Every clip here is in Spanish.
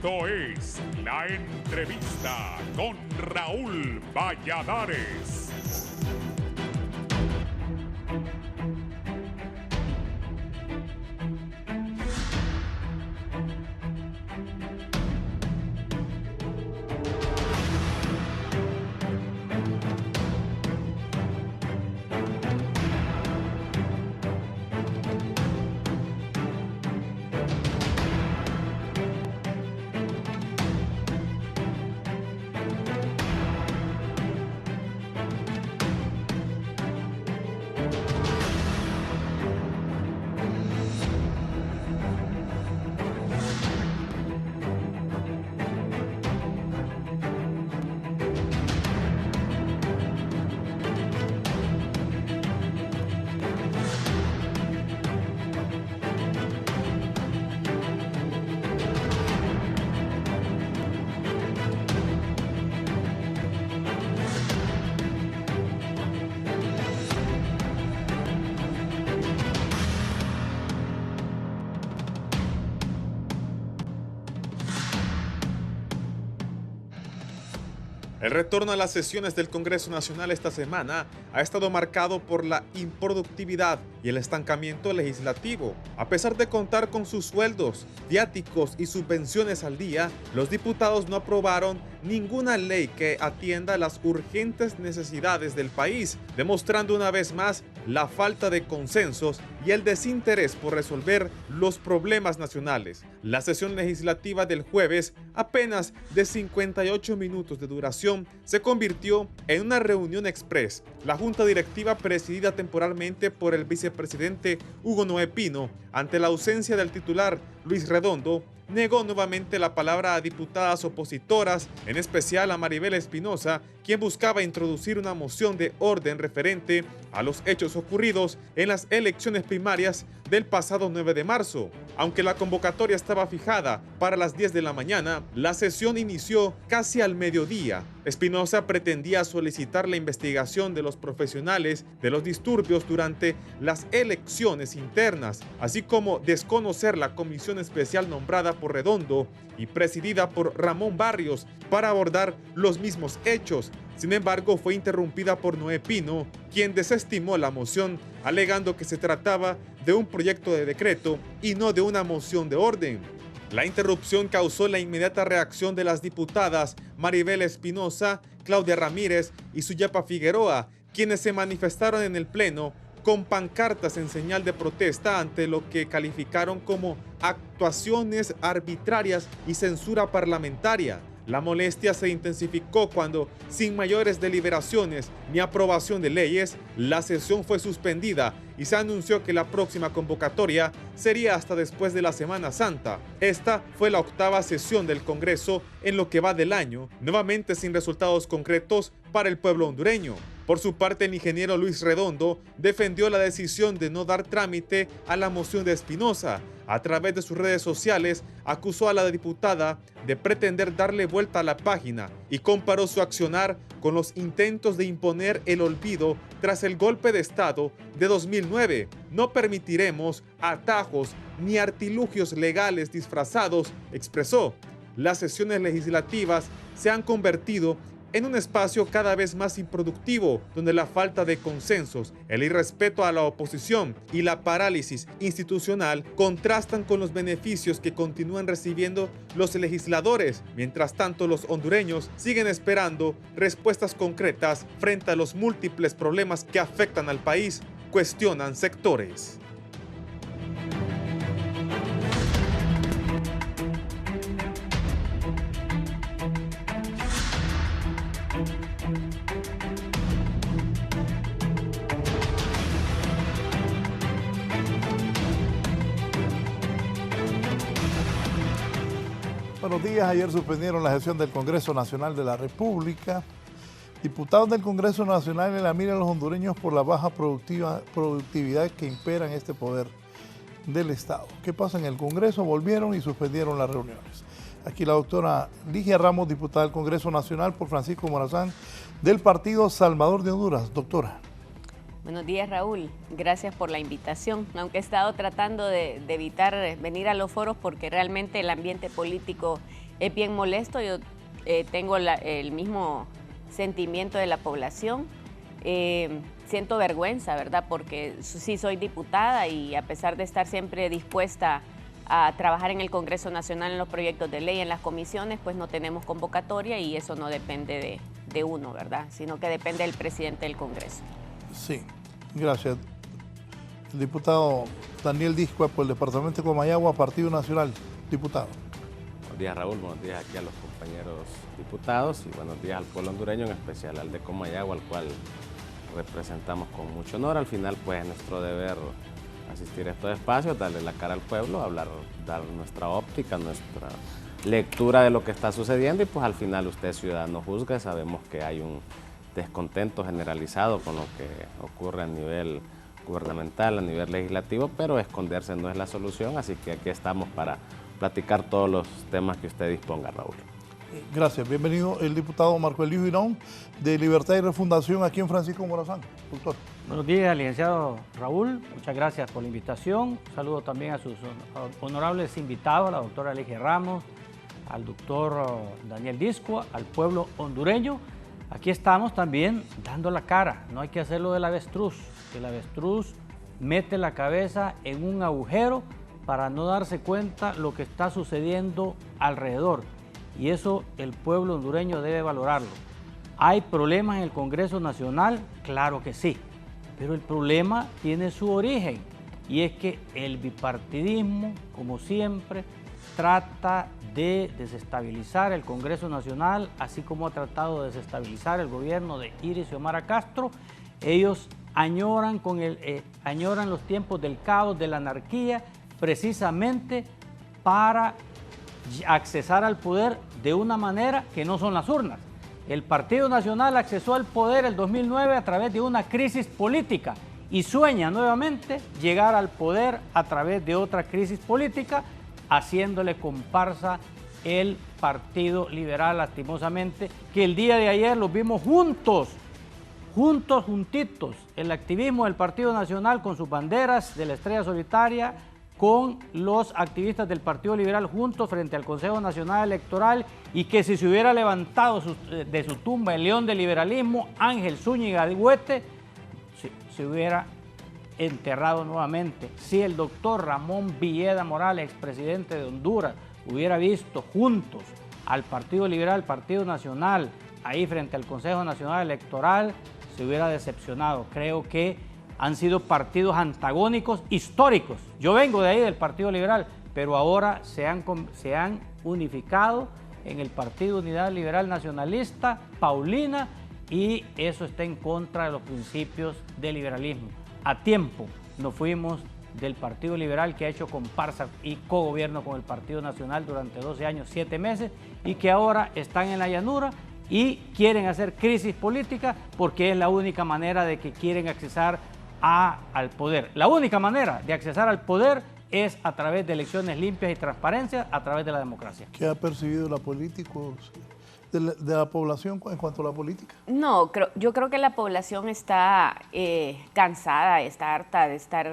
Esto es La Entrevista con Raúl Valladares. El retorno a las sesiones del Congreso Nacional esta semana ha estado marcado por la improductividad y el estancamiento legislativo. A pesar de contar con sus sueldos, viáticos y subvenciones al día, los diputados no aprobaron ninguna ley que atienda las urgentes necesidades del país, demostrando una vez más la falta de consensos y el desinterés por resolver los problemas nacionales. La sesión legislativa del jueves, apenas de 58 minutos de duración, se convirtió en una reunión express. La junta directiva, presidida temporalmente por el vicepresidente Hugo Noé Pino, ante la ausencia del titular Luis Redondo, negó nuevamente la palabra a diputadas opositoras, en especial a Maribel Espinosa, quien buscaba introducir una moción de orden referente a los hechos ocurridos en las elecciones primarias del pasado 9 de marzo. Aunque la convocatoria estaba fijada para las 10 de la mañana, la sesión inició casi al mediodía. Espinosa pretendía solicitar la investigación de los profesionales de los disturbios durante las elecciones internas, así como desconocer la comisión especial nombrada por Redondo y presidida por Ramón Barrios para abordar los mismos hechos. Sin embargo, fue interrumpida por Noé Pino, quien desestimó la moción, alegando que se trataba de un proyecto de decreto y no de una moción de orden. La interrupción causó la inmediata reacción de las diputadas Maribel Espinosa, Claudia Ramírez y Suyapa Figueroa, quienes se manifestaron en el Pleno con pancartas en señal de protesta ante lo que calificaron como actuaciones arbitrarias y censura parlamentaria. La molestia se intensificó cuando, sin mayores deliberaciones ni aprobación de leyes, la sesión fue suspendida y se anunció que la próxima convocatoria sería hasta después de la Semana Santa. Esta fue la octava sesión del Congreso en lo que va del año, nuevamente sin resultados concretos para el pueblo hondureño. Por su parte, el ingeniero Luis Redondo defendió la decisión de no dar trámite a la moción de Espinosa. A través de sus redes sociales, acusó a la diputada de pretender darle vuelta a la página y comparó su accionar con los intentos de imponer el olvido tras el golpe de Estado de 2009. No permitiremos atajos ni artilugios legales disfrazados, expresó. Las sesiones legislativas se han convertido en un espacio cada vez más improductivo, donde la falta de consensos, el irrespeto a la oposición y la parálisis institucional contrastan con los beneficios que continúan recibiendo los legisladores. Mientras tanto, los hondureños siguen esperando respuestas concretas frente a los múltiples problemas que afectan al país, cuestionan sectores. Buenos días. Ayer suspendieron la sesión del Congreso Nacional de la República. Diputados del Congreso Nacional en la mira a los hondureños por la baja productividad que impera en este poder del Estado. ¿Qué pasa en el Congreso? Volvieron y suspendieron las reuniones. Aquí la doctora Ligia Ramos, diputada del Congreso Nacional por Francisco Morazán, del Partido Salvador de Honduras. Doctora. Buenos días, Raúl. Gracias por la invitación. Aunque he estado tratando de evitar venir a los foros porque realmente el ambiente político es bien molesto. Yo tengo el mismo sentimiento de la población. Siento vergüenza, ¿verdad? Porque sí soy diputada y a pesar de estar siempre dispuesta a trabajar en el Congreso Nacional en los proyectos de ley, en las comisiones, pues no tenemos convocatoria y eso no depende de uno, ¿verdad? Sino que depende del presidente del Congreso. Sí, gracias. El diputado Daniel Discua por el departamento de Comayagua, Partido Nacional. Diputado. Buenos días, Raúl, buenos días aquí a los compañeros diputados y buenos días al pueblo hondureño, en especial al de Comayagua, al cual representamos con mucho honor. Al final, pues es nuestro deber asistir a estos espacios, darle la cara al pueblo, hablar, dar nuestra óptica, nuestra lectura de lo que está sucediendo y pues al final usted, ciudadano, juzga. Sabemos que hay un descontento generalizado con lo que ocurre a nivel gubernamental, a nivel legislativo, pero esconderse no es la solución, así que aquí estamos para platicar todos los temas que usted disponga, Raúl. Gracias. Bienvenido el diputado Marco Elías Girón, de Libertad y Refundación, aquí en Francisco Morazán. Doctor. Buenos días, licenciado Raúl. Muchas gracias por la invitación. Un saludo también a sus honorables invitados, a la doctora Ligia Ramos, al doctor Daniel Discua, al pueblo hondureño. Aquí estamos también dando la cara. No hay que hacerlo del avestruz. El avestruz mete la cabeza en un agujero para no darse cuenta lo que está sucediendo alrededor. Y eso el pueblo hondureño debe valorarlo. ¿Hay problemas en el Congreso Nacional? Claro que sí, pero el problema tiene su origen y es que el bipartidismo, como siempre, trata de desestabilizar el Congreso Nacional, así como ha tratado de desestabilizar el gobierno de Iris Xiomara Castro. Ellos añoran los tiempos del caos, de la anarquía, precisamente para accesar al poder de una manera que no son las urnas. El Partido Nacional accesó al poder el 2009 a través de una crisis política y sueña nuevamente llegar al poder a través de otra crisis política, haciéndole comparsa el Partido Liberal, lastimosamente, que el día de ayer los vimos juntitos, el activismo del Partido Nacional con sus banderas de la estrella solitaria, con los activistas del Partido Liberal juntos frente al Consejo Nacional Electoral, y que si se hubiera levantado de su tumba el león del liberalismo, Ángel Zúñiga de Huete, se hubiera enterrado nuevamente. Si el doctor Ramón Villeda Morales, expresidente de Honduras, hubiera visto juntos al Partido Liberal, Partido Nacional, ahí frente al Consejo Nacional Electoral, se hubiera decepcionado. Creo que han sido partidos antagónicos históricos. Yo vengo de ahí, del Partido Liberal, pero ahora se han unificado en el Partido Unidad Liberal Nacionalista, Paulina, y eso está en contra de los principios del liberalismo. A tiempo nos fuimos del Partido Liberal, que ha hecho comparsa y cogobierno con el Partido Nacional durante 12 años, 7 meses, y que ahora están en la llanura y quieren hacer crisis política porque es la única manera de que quieren accesar al poder. La única manera de accesar al poder es a través de elecciones limpias y transparencia, a través de la democracia. ¿Qué ha percibido la políticos de la población en cuanto a la política? No, yo creo que la población está cansada, está harta de estar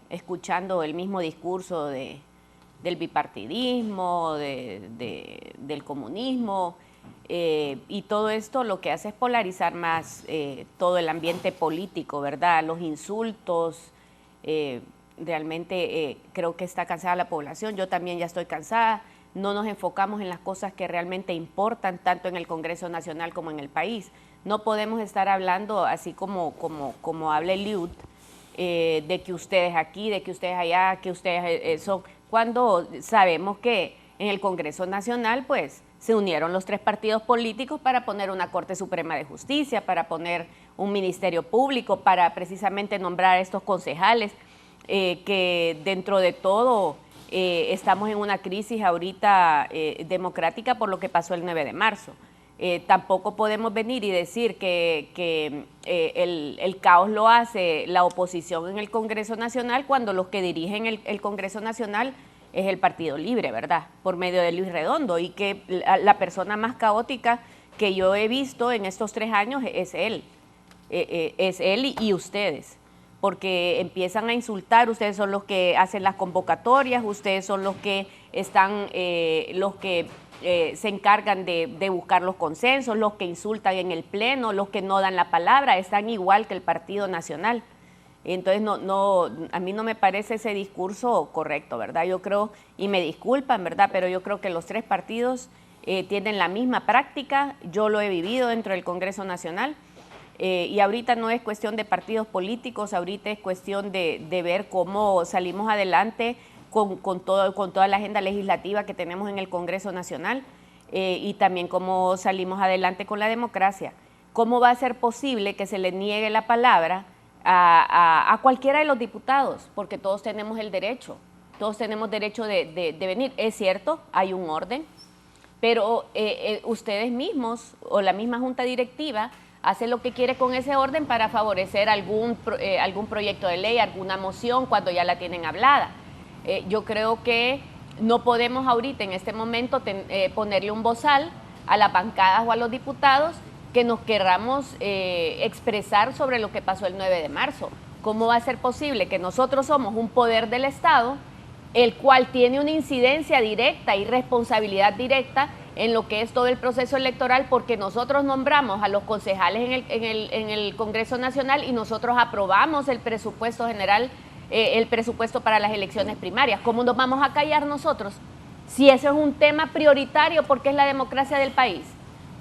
escuchando el mismo discurso del bipartidismo, del comunismo, y todo esto lo que hace es polarizar más todo el ambiente político, ¿verdad? Los insultos, realmente creo que está cansada la población. Yo también ya estoy cansada. No nos enfocamos en las cosas que realmente importan, tanto en el Congreso Nacional como en el país. No podemos estar hablando así como habla Eliud, de que ustedes aquí, de que ustedes allá, que ustedes son, cuando sabemos que en el Congreso Nacional, pues, se unieron los 3 partidos políticos para poner una Corte Suprema de Justicia, para poner un Ministerio Público, para precisamente nombrar a estos concejales, que dentro de todo estamos en una crisis ahorita democrática por lo que pasó el 9 de marzo. Tampoco podemos venir y decir que el caos lo hace la oposición en el Congreso Nacional cuando los que dirigen el Congreso Nacional es el Partido Libre, ¿verdad? Por medio de Luis Redondo, y que la persona más caótica que yo he visto en estos 3 años es él y ustedes, porque empiezan a insultar. Ustedes son los que hacen las convocatorias, ustedes son los que están, los que se encargan de buscar los consensos, los que insultan en el pleno, los que no dan la palabra, están igual que el Partido Nacional. Entonces, a mí no me parece ese discurso correcto, ¿verdad? Yo creo, y me disculpan, ¿verdad? Pero yo creo que los tres partidos tienen la misma práctica. Yo lo he vivido dentro del Congreso Nacional. Y ahorita no es cuestión de partidos políticos, ahorita es cuestión de ver cómo salimos adelante con toda la agenda legislativa que tenemos en el Congreso Nacional y también cómo salimos adelante con la democracia. ¿Cómo va a ser posible que se le niegue la palabra a cualquiera de los diputados? Porque todos tenemos el derecho, todos tenemos derecho de venir. Es cierto, hay un orden, pero ustedes mismos o la misma junta directiva hace lo que quiere con ese orden para favorecer algún proyecto de ley, alguna moción cuando ya la tienen hablada. Yo creo que no podemos ahorita en este momento ponerle un bozal a las bancadas o a los diputados que nos querramos expresar sobre lo que pasó el 9 de marzo. ¿Cómo va a ser posible que nosotros somos un poder del Estado, el cual tiene una incidencia directa y responsabilidad directa en lo que es todo el proceso electoral, porque nosotros nombramos a los concejales en el Congreso Nacional y nosotros aprobamos el presupuesto general, el presupuesto para las elecciones primarias? ¿Cómo nos vamos a callar nosotros si eso es un tema prioritario porque es la democracia del país?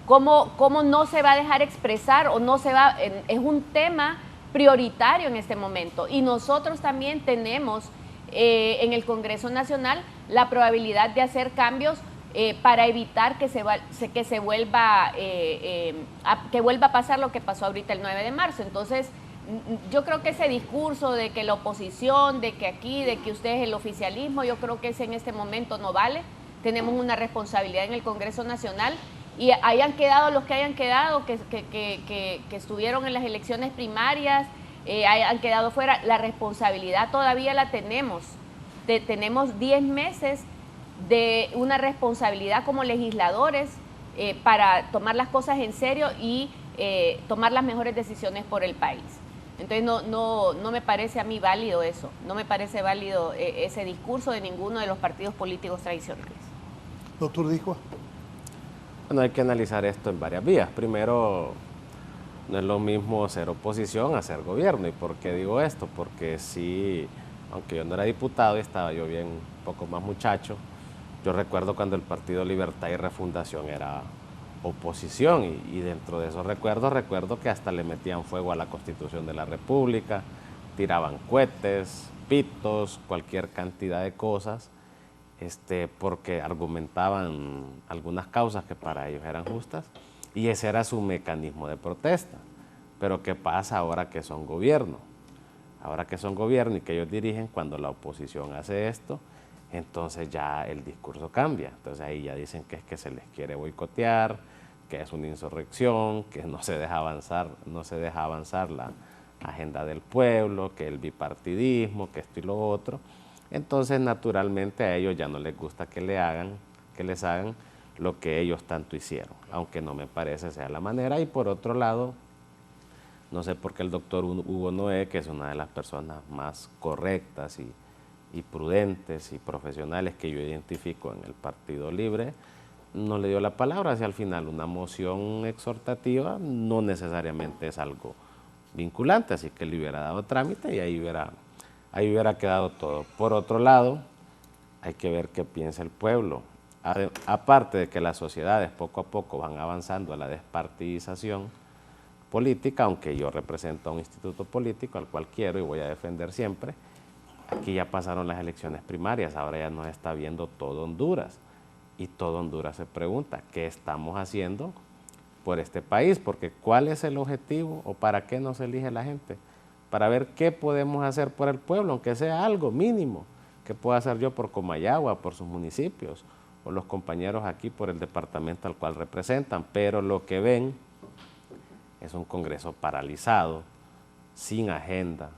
¿Cómo no se va a dejar expresar o no se va? Es un tema prioritario en este momento y nosotros también tenemos en el Congreso Nacional la probabilidad de hacer cambios para evitar que vuelva a pasar lo que pasó ahorita el 9 de marzo. Entonces, yo creo que ese discurso de que la oposición, de que aquí, de que usted es el oficialismo, yo creo que ese en este momento no vale. Tenemos una responsabilidad en el Congreso Nacional y hayan quedado los que hayan quedado, que estuvieron en las elecciones primarias, hayan quedado fuera, la responsabilidad todavía la tenemos. Tenemos 10 meses de una responsabilidad como legisladores para tomar las cosas en serio y tomar las mejores decisiones por el país. Entonces no me parece a mí válido eso, no me parece válido ese discurso de ninguno de los partidos políticos tradicionales. Doctor Discua. Bueno, hay que analizar esto en varias vías. Primero, no es lo mismo ser oposición a ser gobierno. ¿Y por qué digo esto? Porque sí, aunque yo no era diputado y estaba yo bien un poco más muchacho, yo recuerdo cuando el Partido Libertad y Refundación era oposición y dentro de esos recuerdo que hasta le metían fuego a la Constitución de la República, tiraban cohetes, pitos, cualquier cantidad de cosas, porque argumentaban algunas causas que para ellos eran justas y ese era su mecanismo de protesta. Pero ¿qué pasa ahora que son gobierno? Ahora que son gobierno y que ellos dirigen, cuando la oposición hace esto, entonces ya el discurso cambia. Entonces ahí ya dicen que es que se les quiere boicotear, que es una insurrección, que no se deja avanzar la agenda del pueblo, que el bipartidismo, que esto y lo otro. Entonces naturalmente a ellos ya no les gusta que les hagan lo que ellos tanto hicieron, aunque no me parece sea la manera. Y por otro lado, no sé por qué el doctor Hugo Noé, que es una de las personas más correctas y prudentes y profesionales que yo identifico en el Partido Libre, no le dio la palabra. Hacia al final una moción exhortativa no necesariamente es algo vinculante, así que le hubiera dado trámite y ahí hubiera quedado todo. Por otro lado, hay que ver qué piensa el pueblo. Aparte de que las sociedades poco a poco van avanzando a la despartidización política, aunque yo represento a un instituto político al cual quiero y voy a defender siempre, aquí ya pasaron las elecciones primarias, ahora ya nos está viendo todo Honduras. Y todo Honduras se pregunta, ¿qué estamos haciendo por este país? Porque ¿cuál es el objetivo o para qué nos elige la gente? Para ver qué podemos hacer por el pueblo, aunque sea algo mínimo, que pueda hacer yo por Comayagua, por sus municipios, o los compañeros aquí por el departamento al cual representan. Pero lo que ven es un Congreso paralizado, sin agenda,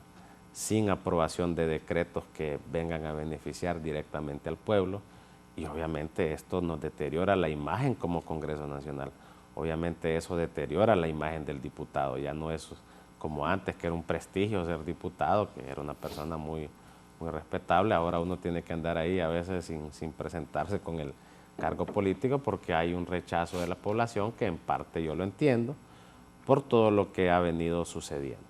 sin aprobación de decretos que vengan a beneficiar directamente al pueblo, y obviamente esto nos deteriora la imagen como Congreso Nacional. Obviamente eso deteriora la imagen del diputado, ya no es como antes, que era un prestigio ser diputado, que era una persona muy respetable. Ahora uno tiene que andar ahí a veces sin presentarse con cargo político porque hay un rechazo de la población que en parte yo lo entiendo por todo lo que ha venido sucediendo.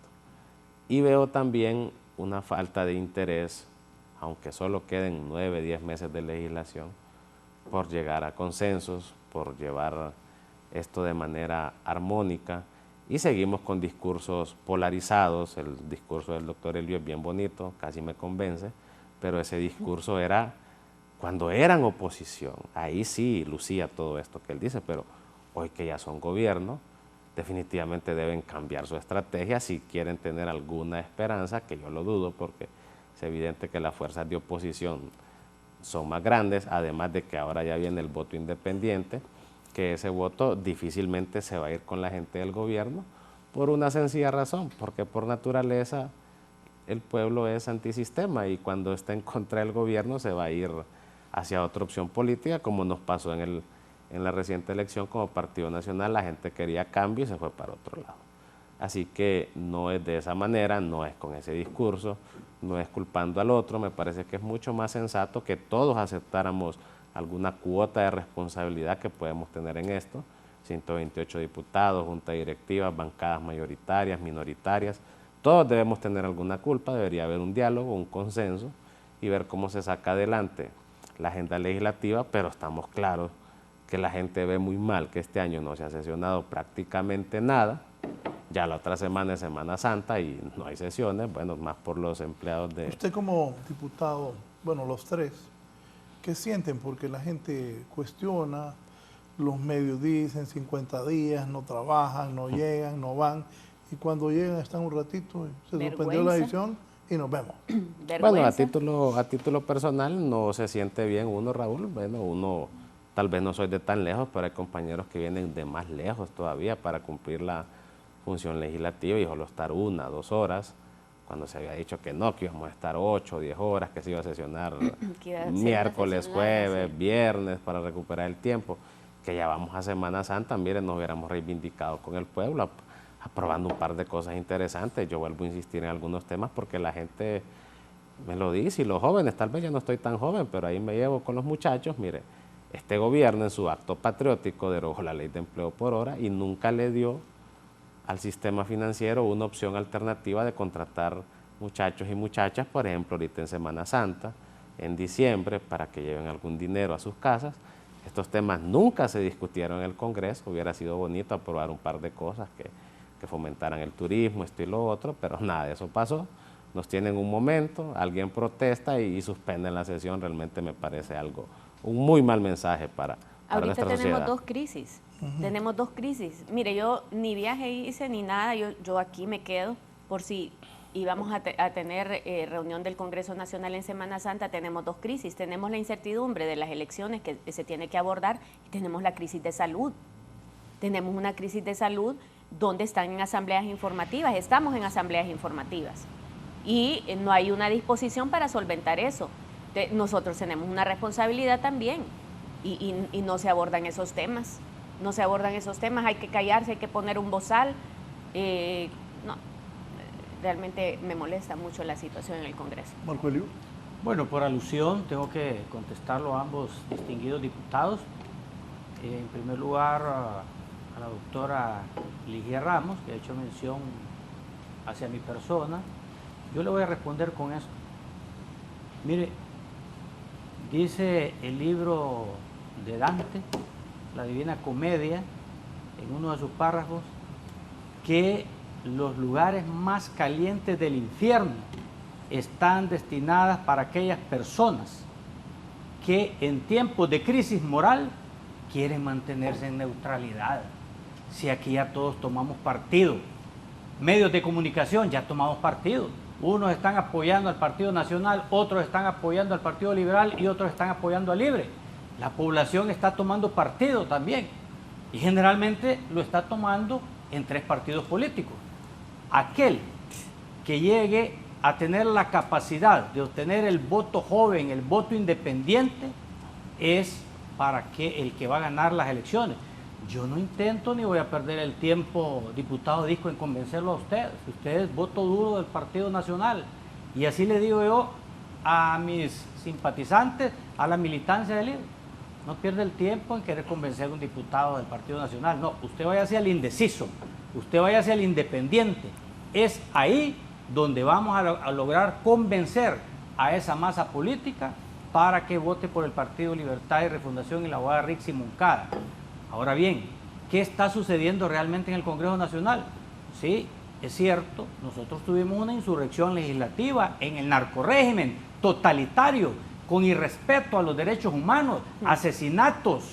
Y veo también una falta de interés, aunque solo queden 9, 10 meses de legislación, por llegar a consensos, por llevar esto de manera armónica, y seguimos con discursos polarizados. El discurso del doctor Elio es bien bonito, casi me convence, pero ese discurso era cuando eran oposición, ahí sí lucía todo esto que él dice, pero hoy que ya son gobierno, definitivamente deben cambiar su estrategia si quieren tener alguna esperanza, que yo lo dudo porque es evidente que las fuerzas de oposición son más grandes, además de que ahora ya viene el voto independiente, que ese voto difícilmente se va a ir con la gente del gobierno por una sencilla razón, porque por naturaleza el pueblo es antisistema y cuando está en contra del gobierno se va a ir hacia otra opción política, como nos pasó en la reciente elección como Partido Nacional. La gente quería cambio y se fue para otro lado. Así que no es de esa manera, no es con ese discurso, no es culpando al otro. Me parece que es mucho más sensato que todos aceptáramos alguna cuota de responsabilidad que podemos tener en esto. 128 diputados, junta directiva, bancadas mayoritarias, minoritarias, todos debemos tener alguna culpa, debería haber un diálogo, un consenso y ver cómo se saca adelante la agenda legislativa, pero estamos claros que la gente ve muy mal que este año no se ha sesionado prácticamente nada. Ya la otra semana es Semana Santa y no hay sesiones, bueno, más por los empleados de... Usted como diputado, bueno, los tres, ¿qué sienten? Porque la gente cuestiona, los medios dicen 50 días, no trabajan, no llegan, no van, y cuando llegan están un ratito, se suspendió la edición y nos vemos. Bueno, a título personal no se siente bien uno, Raúl. Bueno, uno tal vez no soy de tan lejos, pero hay compañeros que vienen de más lejos todavía para cumplir la función legislativa y solo estar 1, 2 horas, cuando se había dicho que no, que íbamos a estar 8, 10 horas, que se iba a sesionar miércoles, jueves, sí, viernes, para recuperar el tiempo, que ya vamos a Semana Santa. Miren, nos hubiéramos reivindicado con el pueblo, aprobando un par de cosas interesantes. Yo vuelvo a insistir en algunos temas porque la gente me lo dice, y los jóvenes, tal vez ya no estoy tan joven, pero ahí me llevo con los muchachos. Mire, este gobierno en su acto patriótico derogó la ley de empleo por hora y nunca le dio al sistema financiero una opción alternativa de contratar muchachos y muchachas, por ejemplo, ahorita en Semana Santa, en diciembre, para que lleven algún dinero a sus casas. Estos temas nunca se discutieron en el Congreso. Hubiera sido bonito aprobar un par de cosas que fomentaran el turismo, esto y lo otro, pero nada de eso pasó. Nos tienen un momento, alguien protesta y suspenden la sesión. Realmente me parece un muy mal mensaje para nuestra sociedad. Ahorita tenemos 2 crisis. Tenemos 2 crisis. Mire, yo ni viaje hice ni nada, yo aquí me quedo por si íbamos a tener reunión del Congreso Nacional en Semana Santa. Tenemos 2 crisis. Tenemos la incertidumbre de las elecciones que se tiene que abordar y tenemos la crisis de salud. Tenemos una crisis de salud donde están en asambleas informativas, estamos en asambleas informativas y no hay una disposición para solventar eso. Nosotros tenemos una responsabilidad también y no se abordan esos temas. No se abordan esos temas, hay que callarse, hay que poner un bozal. No, realmente me molesta mucho la situación en el Congreso. Marco Elio. Bueno, por alusión tengo que contestarlo a ambos distinguidos diputados. En primer lugar, a la doctora Ligia Ramos, que ha hecho mención hacia mi persona. Yo le voy a responder con esto. Mire, dice el libro de Dante, la Divina Comedia, en uno de sus párrafos, que los lugares más calientes del infierno están destinadas para aquellas personas que en tiempos de crisis moral quieren mantenerse en neutralidad. Si aquí ya todos tomamos partido, medios de comunicación ya tomamos partido. Unos están apoyando al Partido Nacional, otros están apoyando al Partido Liberal y otros están apoyando a Libre. La población está tomando partido también y generalmente lo está tomando en 3 partidos políticos. Aquel que llegue a tener la capacidad de obtener el voto joven, el voto independiente, es el que va a ganar las elecciones. Yo no intento ni voy a perder el tiempo, diputado Disco, en convencerlo a ustedes. Ustedes voto duro del Partido Nacional. Y así le digo yo a mis simpatizantes, a la militancia del Libre. No pierda el tiempo en querer convencer a un diputado del Partido Nacional. No, usted vaya hacia el indeciso, usted vaya hacia el independiente. Es ahí donde vamos a lograr convencer a esa masa política para que vote por el Partido Libertad y Refundación y la abogada Rixi Moncada. Ahora bien, ¿qué está sucediendo realmente en el Congreso Nacional? Sí, es cierto, nosotros tuvimos una insurrección legislativa en el narcorrégimen totalitario, con irrespeto a los derechos humanos, asesinatos,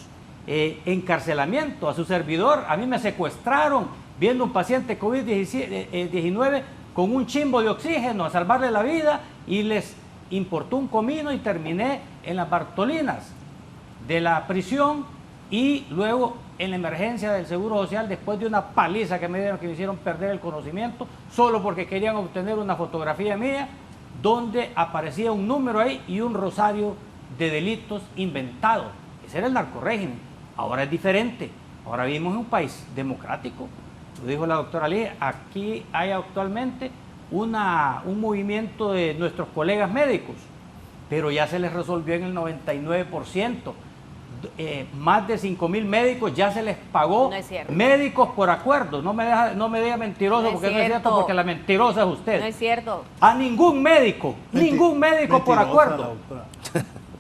encarcelamiento. A su servidor, a mí me secuestraron viendo un paciente COVID-19 con un chimbo de oxígeno a salvarle la vida, y les importó un comino y terminé en las Bartolinas de la prisión y luego en la emergencia del Seguro Social después de una paliza que me dieron, que me hicieron perder el conocimiento solo porque querían obtener una fotografía mía donde aparecía un número ahí y un rosario de delitos inventados. Ese era el narcorrégimen. Ahora es diferente. Ahora vivimos en un país democrático. Lo dijo la doctora Lee, aquí hay actualmente un movimiento de nuestros colegas médicos, pero ya se les resolvió en el 99%. Más de 5,000 médicos ya se les pagó. No es cierto. Médicos por acuerdo. No me diga mentiroso, porque no es cierto, porque la mentirosa es usted. No es cierto. A ningún médico por acuerdo.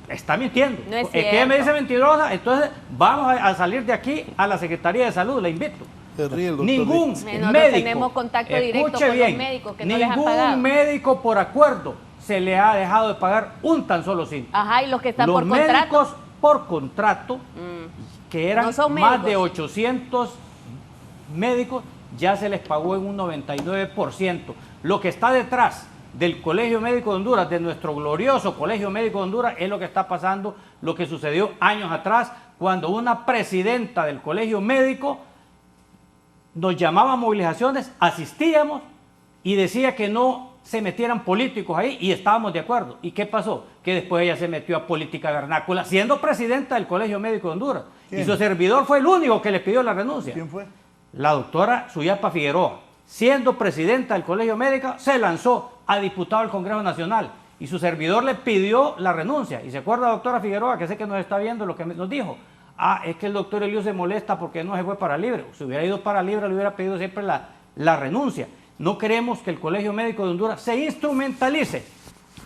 Está mintiendo. No es que ella cierto. me dice mentirosa, entonces vamos a salir de aquí a la Secretaría de Salud, la invito. Se ríe el doctor Ningún Rixi. Nosotros médico, tenemos contacto directo escuche con bien, los médicos que no les han pagado. ningún médico por acuerdo se le ha dejado de pagar un tan solo cinco. Ajá, y los que están Los por contrato. médicos por contrato, que eran No son más médicos. de 800 médicos, ya se les pagó en un 99%. Lo que está detrás del Colegio Médico de Honduras, de nuestro glorioso Colegio Médico de Honduras, es lo que está pasando, lo que sucedió años atrás, cuando una presidenta del Colegio Médico nos llamaba a movilizaciones, asistíamos y decía que no se metieran políticos ahí y estábamos de acuerdo. ¿Y qué pasó? Que después ella se metió a política vernácula, siendo presidenta del Colegio Médico de Honduras. ¿Quién? Y su servidor fue el único que le pidió la renuncia. ¿Quién fue? La doctora Suyapa Figueroa, siendo presidenta del Colegio Médico, se lanzó a diputado del Congreso Nacional y su servidor le pidió la renuncia. Y se acuerda, doctora Figueroa, que sé que nos está viendo lo que nos dijo. Es que el doctor Elio se molesta porque no se fue para libre. Si hubiera ido para libre, le hubiera pedido siempre la renuncia. No queremos que el Colegio Médico de Honduras se instrumentalice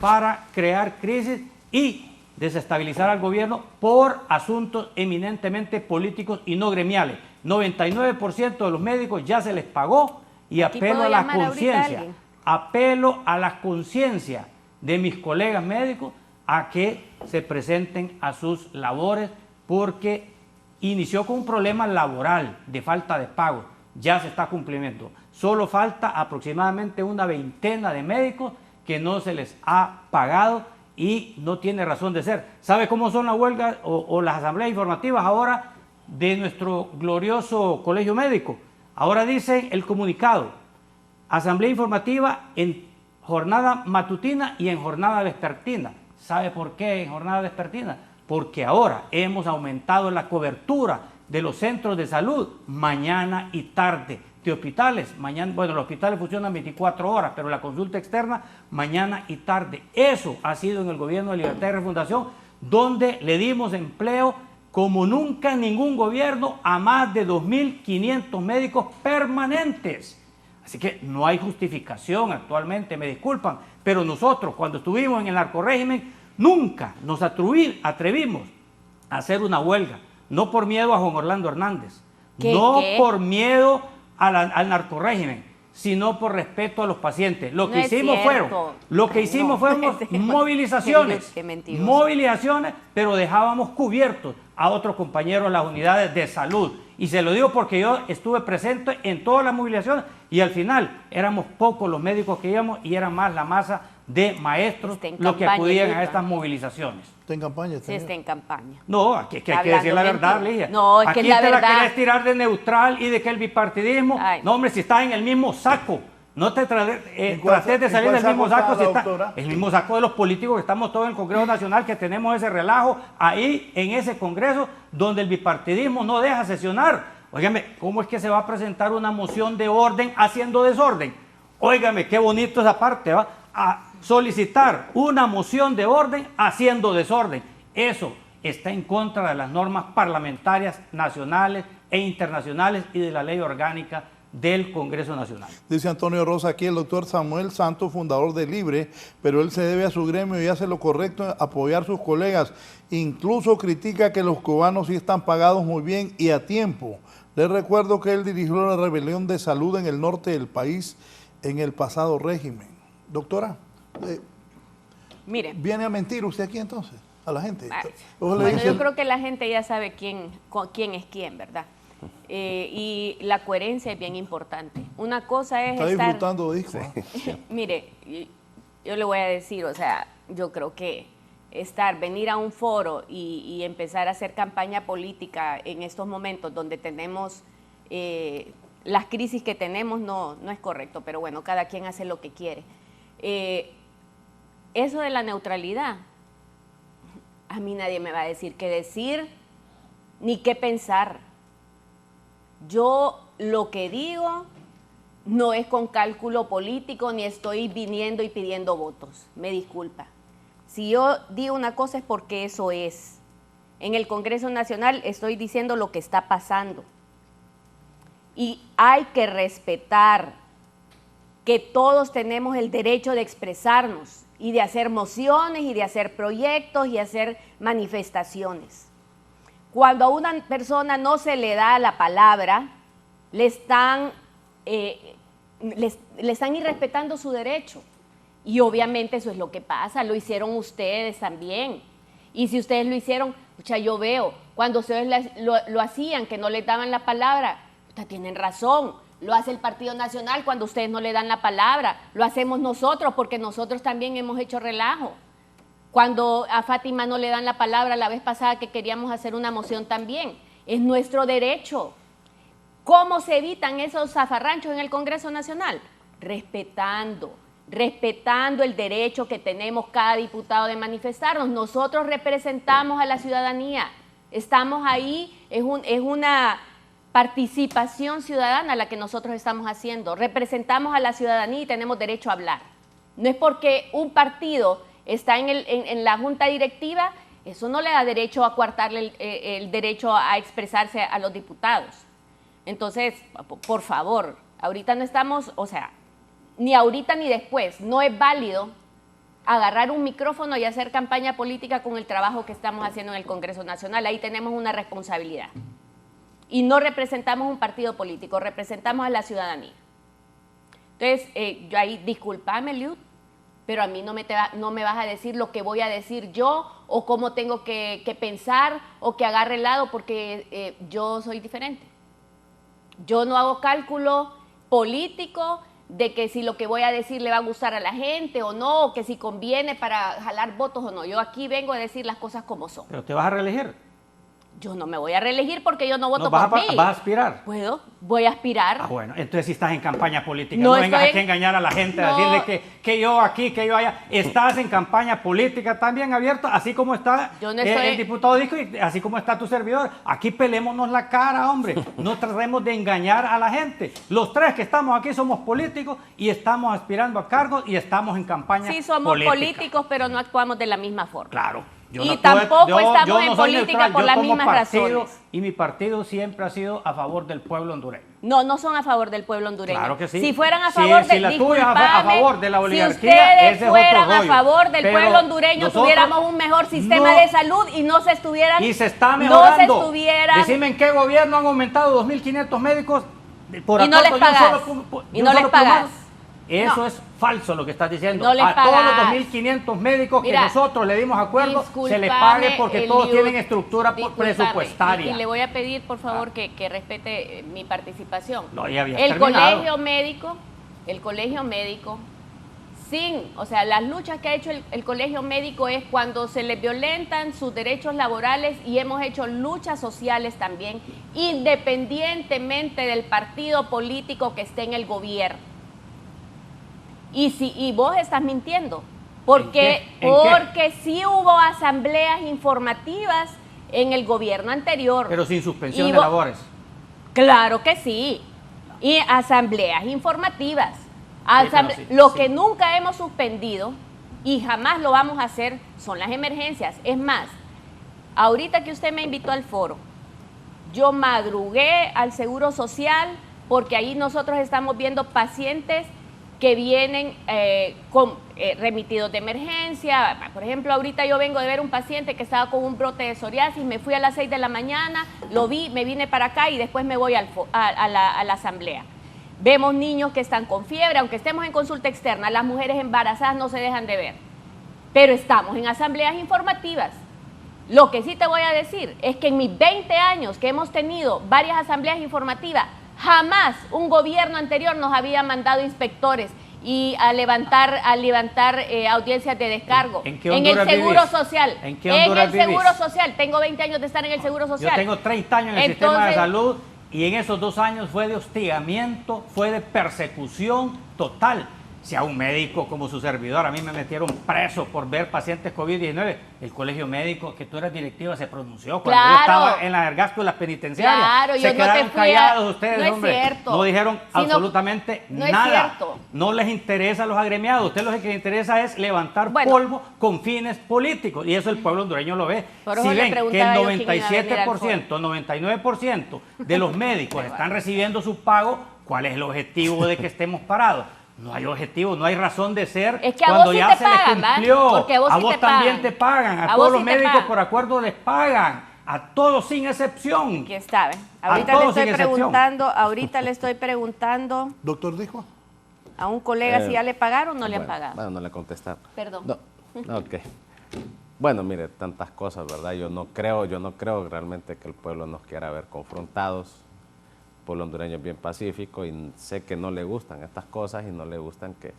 para crear crisis y desestabilizar al gobierno por asuntos eminentemente políticos y no gremiales. 99% de los médicos ya se les pagó y Aquí apelo puedo a la llamar ahorita a conciencia. alguien. Apelo a la conciencia de mis colegas médicos a que se presenten a sus labores, porque inició con un problema laboral de falta de pago, ya se está cumpliendo. Solo falta aproximadamente una veintena de médicos que no se les ha pagado y no tiene razón de ser. ¿Sabe cómo son las huelgas o las asambleas informativas ahora de nuestro glorioso colegio médico? Ahora dice el comunicado: asamblea informativa en jornada matutina y en jornada vespertina. ¿Sabe por qué en jornada vespertina? Porque ahora hemos aumentado la cobertura de los centros de salud mañana y tarde, de hospitales. Mañana, bueno, los hospitales funcionan 24 horas, pero la consulta externa mañana y tarde. Eso ha sido en el gobierno de Libertad y Refundación, donde le dimos empleo como nunca en ningún gobierno a más de 2.500 médicos permanentes. Así que no hay justificación actualmente, me disculpan, pero nosotros cuando estuvimos en el narcorrégimen nunca nos atrevimos a hacer una huelga, no por miedo a Juan Orlando Hernández, no por miedo al narcorrégimen, sino por respeto a los pacientes. Lo que hicimos fueron movilizaciones, movilizaciones, pero dejábamos cubiertos a otros compañeros de las unidades de salud. Y se lo digo porque yo estuve presente en todas las movilizaciones y al final éramos pocos los médicos que íbamos y era más la masa de maestros los que acudían a estas movilizaciones. ¿Está en campaña? Sí, está en campaña. No, aquí hay que decir la verdad, Ligia. No, es aquí que es la te verdad. la querés tirar de neutral y de que el bipartidismo. Ay. No, hombre, si está en el mismo saco. No te trates de salir del mismo saco. Si está el mismo saco de los políticos que estamos todos en el Congreso Nacional, que tenemos ese relajo ahí en ese Congreso donde el bipartidismo no deja sesionar. Óigame, ¿cómo es que se va a presentar una moción de orden haciendo desorden? Óigame, qué bonito esa parte, ¿va? A solicitar una moción de orden haciendo desorden. Eso está en contra de las normas parlamentarias nacionales e internacionales y de la ley orgánica del Congreso Nacional. Dice Antonio Rosa aquí el doctor Samuel Santos, fundador de Libre, pero él se debe a su gremio y hace lo correcto en apoyar a sus colegas. Incluso critica que los cubanos sí están pagados muy bien y a tiempo. Les recuerdo que él dirigió la rebelión de salud en el norte del país en el pasado régimen. Doctora, Mire, ¿viene a mentir usted aquí entonces a la gente? Bueno, yo creo que la gente ya sabe quién es quién, ¿verdad? Y la coherencia es bien importante. Una cosa es está estar... disfrutando de disco. Mire, yo le voy a decir, o sea, yo creo que venir a un foro y empezar a hacer campaña política en estos momentos donde tenemos las crisis que tenemos no es correcto, pero bueno, cada quien hace lo que quiere. Eso de la neutralidad, a mí nadie me va a decir qué decir ni qué pensar. Yo lo que digo no es con cálculo político ni estoy viniendo y pidiendo votos, me disculpa. Si yo digo una cosa es porque eso es. En el Congreso Nacional estoy diciendo lo que está pasando. Y hay que respetar que todos tenemos el derecho de expresarnos y de hacer mociones y de hacer proyectos y hacer manifestaciones. Cuando a una persona no se le da la palabra, le están irrespetando su derecho. Y obviamente eso es lo que pasa, lo hicieron ustedes también. Y si ustedes lo hicieron, yo veo, cuando ustedes lo hacían, que no les daban la palabra, tienen razón, lo hace el Partido Nacional cuando ustedes no le dan la palabra, lo hacemos nosotros porque nosotros también hemos hecho relajo. Cuando a Fátima no le dan la palabra la vez pasada que queríamos hacer una moción también, es nuestro derecho. ¿Cómo se evitan esos zafarranchos en el Congreso Nacional? Respetando el derecho que tenemos cada diputado de manifestarnos. Nosotros representamos a la ciudadanía, estamos ahí, es una participación ciudadana la que nosotros estamos haciendo. Representamos a la ciudadanía y tenemos derecho a hablar. No es porque un partido está en la junta directiva, eso no le da derecho a coartarle el derecho a expresarse a los diputados. Entonces, por favor, ahorita no estamos, o sea, ni ahorita ni después, no es válido agarrar un micrófono y hacer campaña política con el trabajo que estamos haciendo en el Congreso Nacional. Ahí tenemos una responsabilidad. Y no representamos un partido político, representamos a la ciudadanía. Entonces, yo ahí, discúlpame, Liud, pero a mí no me vas a decir lo que voy a decir yo o cómo tengo que pensar o que agarre el lado porque yo soy diferente. Yo no hago cálculo político de que si lo que voy a decir le va a gustar a la gente o no, o que si conviene para jalar votos o no. Yo aquí vengo a decir las cosas como son. ¿Pero te vas a reelegir? Yo no me voy a reelegir porque yo no voto por mí. ¿Vas a aspirar? ¿Puedo? Voy a aspirar. Ah, bueno, entonces si estás en campaña política, no vengas aquí a engañar a la gente, a decirle que yo aquí, que yo allá. Estás en campaña política también abierto, así como está el diputado Disco y así como está tu servidor. Aquí pelémonos la cara, hombre. No tratemos de engañar a la gente. Los tres que estamos aquí somos políticos y estamos aspirando a cargos y estamos en campaña política. Sí, somos políticos, pero no actuamos de la misma forma. Claro. Tampoco estamos en política por las mismas razones. Y mi partido siempre ha sido a favor del pueblo hondureño. No son a favor del pueblo hondureño. Claro que sí. Si fueran a favor si la tuya es a favor de la oligarquía, si ustedes fueran a favor del pueblo hondureño, tuviéramos un mejor sistema de salud y no se estuvieran... Y se está mejorando. No se estuvieran... Decime en qué gobierno han aumentado 2.500 médicos por y no les pagas. Y no les pagas. Eso es falso lo que estás diciendo. No les a todos pagas. los 2.500 médicos que nosotros le dimos acuerdo, se les pague porque todos tienen estructura presupuestaria. Y le voy a pedir, por favor, que respete mi participación. No, ya había el colegio médico, o sea, las luchas que ha hecho el colegio médico es cuando se les violentan sus derechos laborales y hemos hecho luchas sociales también, independientemente del partido político que esté en el gobierno. Y vos estás mintiendo, porque sí hubo asambleas informativas en el gobierno anterior. Pero sin suspensión de labores. Claro que sí, y asambleas informativas. Que nunca hemos suspendido y jamás lo vamos a hacer son las emergencias. Es más, ahorita que usted me invitó al foro, yo madrugué al Seguro Social porque ahí nosotros estamos viendo pacientes que vienen remitidos de emergencia. Por ejemplo, ahorita yo vengo de ver un paciente que estaba con un brote de psoriasis, me fui a las 6 de la mañana, lo vi, me vine para acá y después me voy a la asamblea. Vemos niños que están con fiebre, aunque estemos en consulta externa, las mujeres embarazadas no se dejan de ver, pero estamos en asambleas informativas. Lo que sí te voy a decir es que en mis 20 años que hemos tenido varias asambleas informativas, jamás un gobierno anterior nos había mandado inspectores y a levantar audiencias de descargo. ¿En qué Honduras el Seguro vivís? Social. ¿En qué Honduras el Seguro vivís? Social. Tengo 20 años de estar en el Seguro Social. Yo tengo 30 años en el sistema de salud y en esos 2 años fue de hostigamiento, fue de persecución total. Si a un médico como su servidor, a mí me metieron preso por ver pacientes COVID-19, el colegio médico, que tú eras directiva, se pronunció cuando yo estaba en la ergásculas penitenciarias. Claro, se quedaron callados ustedes, no hombre. Es cierto. No dijeron absolutamente no nada. Es cierto. No les interesa a los agremiados. A ustedes lo que les interesa es levantar polvo con fines políticos. Y eso el pueblo hondureño lo ve. Si ven que el 97%, 99% de los médicos están recibiendo su pago, ¿cuál es el objetivo de que estemos parados? No hay objetivo, no hay razón de ser. Es que a cuando vos sí ya te se pagan, les cumplió. porque a vos sí también te pagan. A todos los médicos por acuerdo les pagan. A todos sin excepción. Aquí está, ¿ven? Ahorita le estoy preguntando. Doctor Discua. A un colega si ya le pagaron o no le han pagado. Bueno, no le contestaron. Perdón. No, ok. Bueno, mire, tantas cosas, ¿verdad? Yo no creo realmente que el pueblo nos quiera ver confrontados. El pueblo hondureño es bien pacífico y sé que no le gustan estas cosas y no le gustan que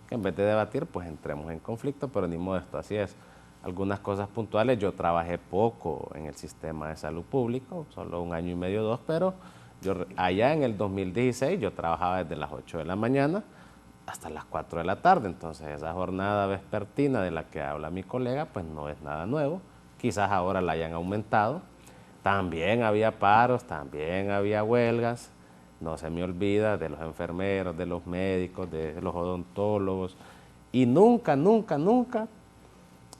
en vez de debatir, pues entremos en conflicto, pero ni modo, esto así es. Algunas cosas puntuales, yo trabajé poco en el sistema de salud público, solo 1 año y medio, 2, pero allá en el 2016 yo trabajaba desde las 8 de la mañana hasta las 4 de la tarde, entonces esa jornada vespertina de la que habla mi colega, pues no es nada nuevo, quizás ahora la hayan aumentado. También había paros, también había huelgas, no se me olvida, de los enfermeros, de los médicos, de los odontólogos, y nunca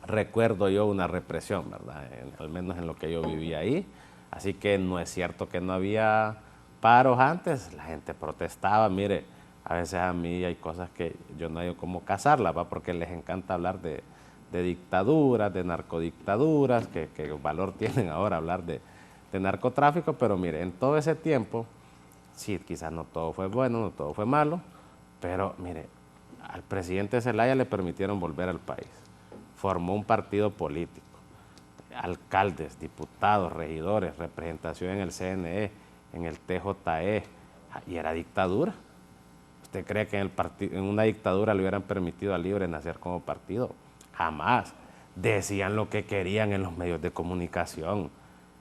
recuerdo yo una represión, ¿verdad? Al menos en lo que yo vivía ahí, así que no es cierto que no había paros antes, la gente protestaba, mire, a veces a mí hay cosas que yo no hay cómo casarlas, ¿va? Porque les encanta hablar de dictaduras, de narcodictaduras, que valor tienen ahora hablar de narcotráfico, pero mire, en todo ese tiempo, sí, quizás no todo fue bueno, no todo fue malo, pero mire, al presidente Zelaya le permitieron volver al país, formó un partido político, alcaldes, diputados, regidores, representación en el CNE, en el TJE, y era dictadura. ¿Usted cree que en una dictadura le hubieran permitido a Libre nacer como partido? Jamás. Decían lo que querían en los medios de comunicación,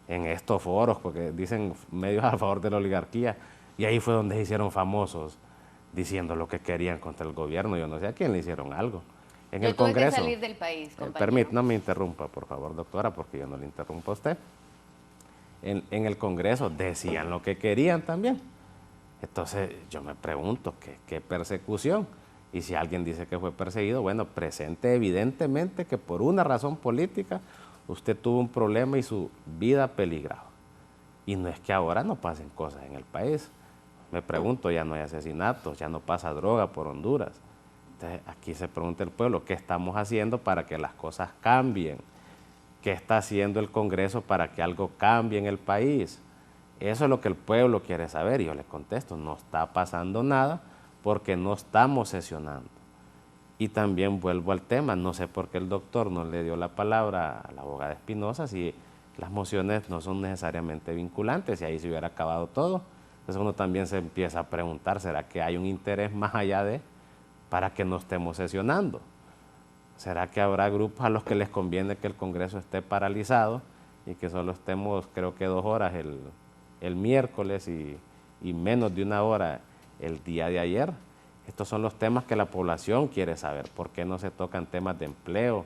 en estos foros, porque dicen medios a favor de la oligarquía, y ahí fue donde se hicieron famosos, diciendo lo que querían contra el gobierno. Yo no sé a quién le hicieron algo. En el Congreso. Que salir del país, compañero. No me interrumpa, por favor, doctora, porque yo no le interrumpo a usted. En el Congreso decían lo que querían también. Entonces yo me pregunto, ¿qué persecución? Y si alguien dice que fue perseguido, bueno, presente evidentemente que por una razón política usted tuvo un problema y su vida peligraba. Y no es que ahora no pasen cosas en el país. Me pregunto, ya no hay asesinatos, ya no pasa droga por Honduras. Entonces aquí se pregunta el pueblo, ¿qué estamos haciendo para que las cosas cambien? ¿Qué está haciendo el Congreso para que algo cambie en el país? Eso es lo que el pueblo quiere saber y yo le contesto, no está pasando nada porque no estamos sesionando. Y también vuelvo al tema, no sé por qué el doctor no le dio la palabra a la abogada Espinosa si las mociones no son necesariamente vinculantes y ahí se hubiera acabado todo. Entonces uno también se empieza a preguntar, ¿será que hay un interés más allá de para que no estemos sesionando? ¿Será que habrá grupos a los que les conviene que el Congreso esté paralizado y que solo estemos, creo que 2 horas el miércoles y menos de 1 hora el día de ayer? Estos son los temas que la población quiere saber. ¿Por qué no se tocan temas de empleo,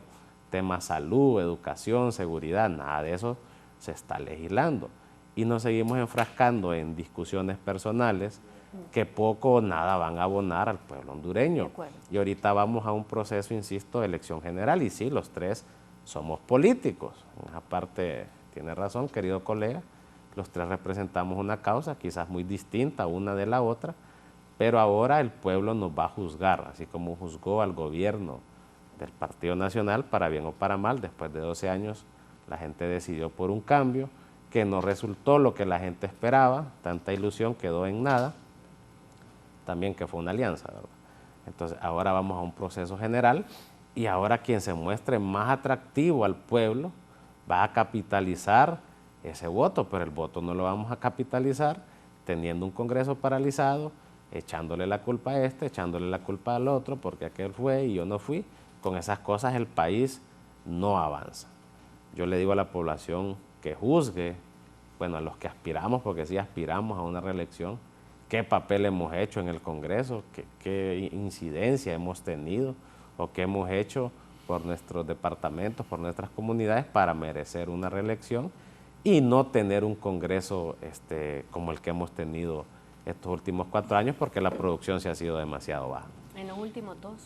temas salud, educación, seguridad? Nada de eso se está legislando. Y nos seguimos enfrascando en discusiones personales que poco o nada van a abonar al pueblo hondureño. Y ahorita vamos a un proceso, insisto, de elección general. Y sí, los 3 somos políticos. En esa parte Tiene razón, querido colega, los tres representamos una causa quizás muy distinta una de la otra, pero ahora el pueblo nos va a juzgar, así como juzgó al gobierno del Partido Nacional, para bien o para mal. Después de 12 años la gente decidió por un cambio que no resultó lo que la gente esperaba, tanta ilusión quedó en nada, también que fue una alianza, ¿verdad? Entonces ahora vamos a un proceso general y ahora quien se muestre más atractivo al pueblo va a capitalizar ese voto, pero el voto no lo vamos a capitalizar teniendo un Congreso paralizado, echándole la culpa a este, echándole la culpa al otro, porque aquel fue y yo no fui. Con esas cosas el país no avanza. Yo le digo a la población que juzgue, bueno, a los que aspiramos, porque sí aspiramos a una reelección, qué papel hemos hecho en el Congreso, qué incidencia hemos tenido o qué hemos hecho por nuestros departamentos, por nuestras comunidades para merecer una reelección y no tener un Congreso como el que hemos tenido estos últimos 4 años, porque la producción se ha sido demasiado baja. En los últimos 2 ha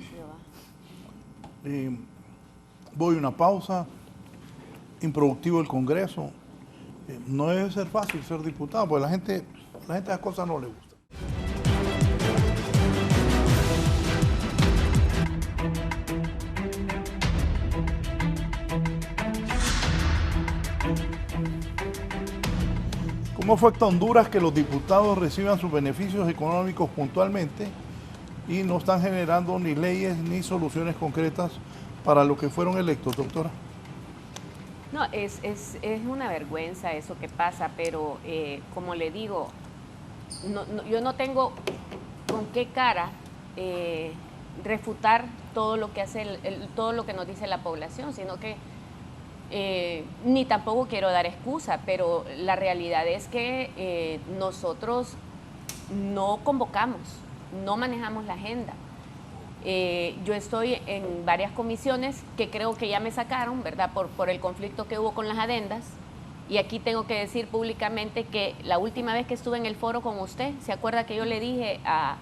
sido baja. Voy a una pausa. Improductivo el Congreso. No debe ser fácil ser diputado, porque la gente las cosas no le gustan. ¿Cómo afecta a Honduras que los diputados reciban sus beneficios económicos puntualmente y no están generando ni leyes ni soluciones concretas para lo que fueron electos, doctora? No, es una vergüenza eso que pasa, pero como le digo, yo no tengo con qué cara refutar todo lo que hace todo lo que nos dice la población, sino que ni tampoco quiero dar excusa, pero la realidad es que nosotros no convocamos, no manejamos la agenda. Yo estoy en varias comisiones que creo que ya me sacaron, ¿verdad? Por el conflicto que hubo con las adendas. Y aquí tengo que decir públicamente que la última vez que estuve en el foro con usted, ¿se acuerda que yo le dije a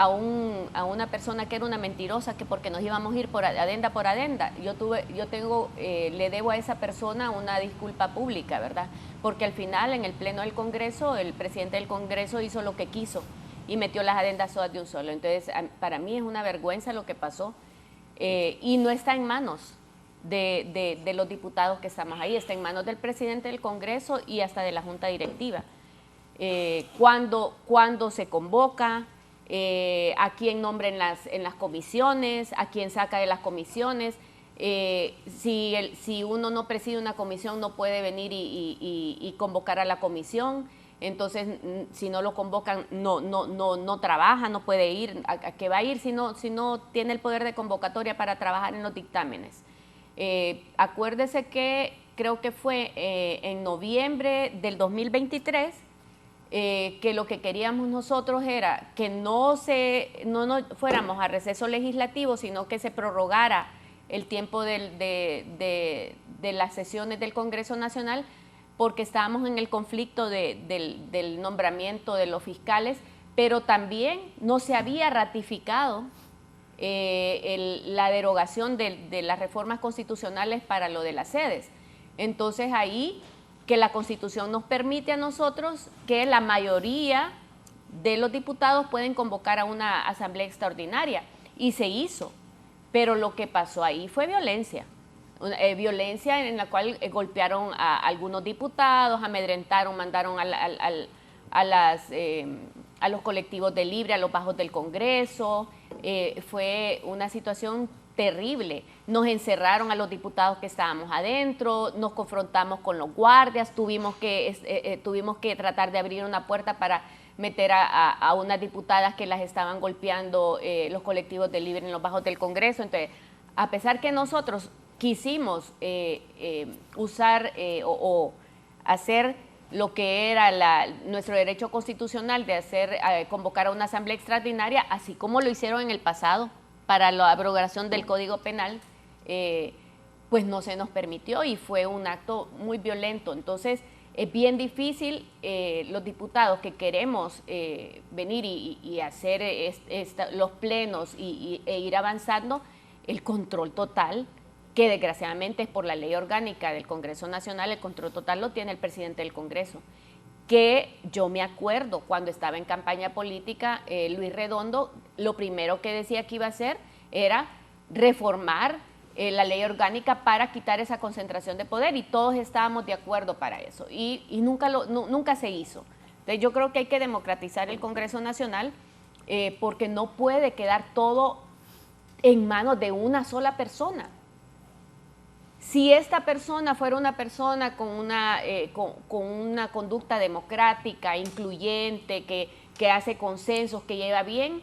una persona que era una mentirosa, que porque nos íbamos a ir por adenda por adenda? Le debo a esa persona una disculpa pública, ¿verdad? Porque al final en el pleno del Congreso, el presidente del Congreso hizo lo que quiso y metió las adendas todas de un solo. Entonces, para mí es una vergüenza lo que pasó y no está en manos de los diputados que estamos ahí, está en manos del presidente del Congreso y hasta de la Junta Directiva. Cuando se convoca, a quién nombra en las comisiones, a quién saca de las comisiones. Si uno no preside una comisión, no puede venir y convocar a la comisión. Entonces, si no lo convocan, no trabaja, no puede ir. ¿A qué va a ir si no tiene el poder de convocatoria para trabajar en los dictámenes? Acuérdese que creo que fue en noviembre del 2023 que lo que queríamos nosotros era que no fuéramos a receso legislativo, sino que se prorrogara el tiempo de las sesiones del Congreso Nacional, porque estábamos en el conflicto del nombramiento de los fiscales, pero también no se había ratificado la derogación de las reformas constitucionales para lo de las sedes. Entonces ahí que la Constitución nos permite a nosotros que la mayoría de los diputados pueden convocar a una asamblea extraordinaria, y se hizo, pero lo que pasó ahí fue violencia. Violencia en la cual golpearon a algunos diputados, amedrentaron, mandaron a los colectivos de Libre a los bajos del Congreso. Fue una situación terrible. Nos encerraron a los diputados que estábamos adentro, nos confrontamos con los guardias, tuvimos que tratar de abrir una puerta para meter a unas diputadas que las estaban golpeando los colectivos de Libre en los bajos del Congreso. Entonces, a pesar que nosotros quisimos usar o hacer lo que era nuestro derecho constitucional de convocar a una asamblea extraordinaria, así como lo hicieron en el pasado para la abrogación del Código Penal, pues no se nos permitió y fue un acto muy violento. Entonces, es bien difícil los diputados que queremos venir y hacer los plenos e ir avanzando, el control total que desgraciadamente es por la ley orgánica del Congreso Nacional, el control total lo tiene el presidente del Congreso. Que yo me acuerdo cuando estaba en campaña política, Luis Redondo, lo primero que decía que iba a hacer era reformar la ley orgánica para quitar esa concentración de poder, y todos estábamos de acuerdo para eso, y nunca se hizo. Entonces yo creo que hay que democratizar el Congreso Nacional, porque no puede quedar todo en manos de una sola persona. Si esta persona fuera una persona con una conducta democrática, incluyente, que hace consensos, que lleva bien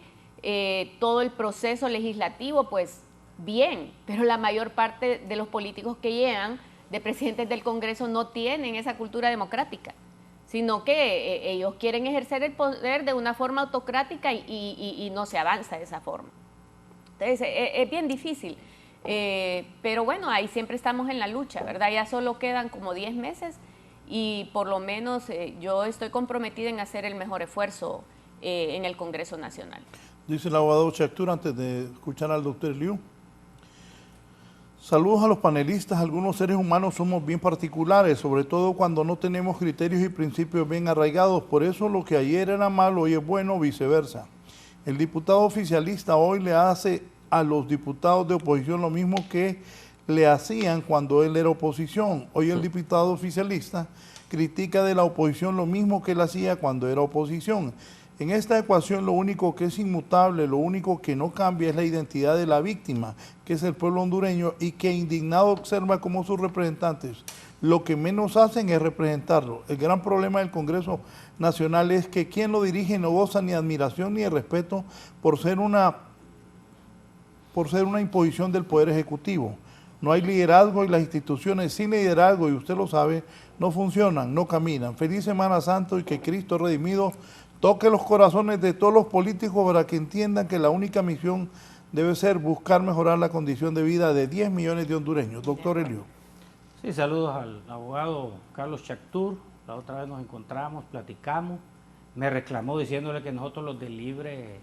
todo el proceso legislativo, pues bien, pero la mayor parte de los políticos que llegan, de presidentes del Congreso, no tienen esa cultura democrática, sino que ellos quieren ejercer el poder de una forma autocrática y no se avanza de esa forma. Entonces es bien difícil. Pero bueno, ahí siempre estamos en la lucha, ¿verdad? Ya solo quedan como 10 meses y por lo menos yo estoy comprometida en hacer el mejor esfuerzo en el Congreso Nacional. Dice el abogado Chactur, antes de escuchar al doctor Liu. Saludos a los panelistas. Algunos seres humanos somos bien particulares, sobre todo cuando no tenemos criterios y principios bien arraigados. Por eso lo que ayer era malo hoy es bueno, o viceversa. El diputado oficialista hoy le hace a los diputados de oposición lo mismo que le hacían cuando él era oposición. Hoy el diputado oficialista critica de la oposición lo mismo que él hacía cuando era oposición. En esta ecuación lo único que es inmutable, lo único que no cambia es la identidad de la víctima, que es el pueblo hondureño, y que indignado observa cómo sus representantes lo que menos hacen es representarlo. El gran problema del Congreso Nacional es que quien lo dirige no goza ni admiración ni de respeto por ser una imposición del Poder Ejecutivo. No hay liderazgo y las instituciones sin liderazgo, y usted lo sabe, no funcionan, no caminan. Feliz Semana Santa y que Cristo redimido toque los corazones de todos los políticos para que entiendan que la única misión debe ser buscar mejorar la condición de vida de 10 millones de hondureños. Doctor Elio. Sí, saludos al abogado Carlos Chactur. La otra vez nos encontramos, platicamos. Me reclamó diciéndole que nosotros los del Libre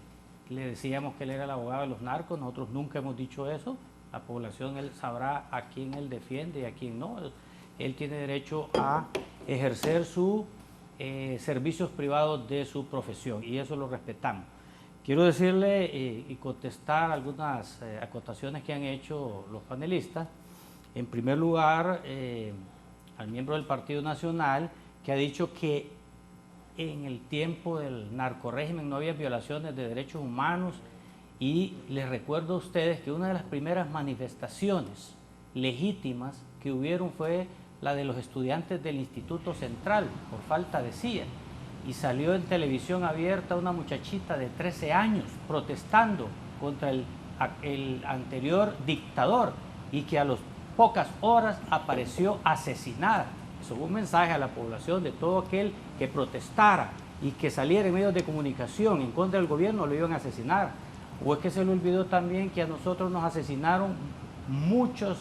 le decíamos que él era el abogado de los narcos. Nosotros nunca hemos dicho eso. La población, él sabrá a quién él defiende y a quién no. Él tiene derecho a ejercer sus servicios privados de su profesión, y eso lo respetamos. Quiero decirle y contestar algunas acotaciones que han hecho los panelistas. En primer lugar, al miembro del Partido Nacional, que ha dicho que en el tiempo del narcorrégimen no había violaciones de derechos humanos, y les recuerdo a ustedes que una de las primeras manifestaciones legítimas que hubieron fue la de los estudiantes del Instituto Central por falta de CIA, y salió en televisión abierta una muchachita de 13 años protestando contra el anterior dictador, y que a las pocas horas apareció asesinada. Eso fue un mensaje a la población de todo aquel que protestara y que saliera en medios de comunicación en contra del gobierno, lo iban a asesinar. ¿O es que se le olvidó también que a nosotros nos asesinaron muchos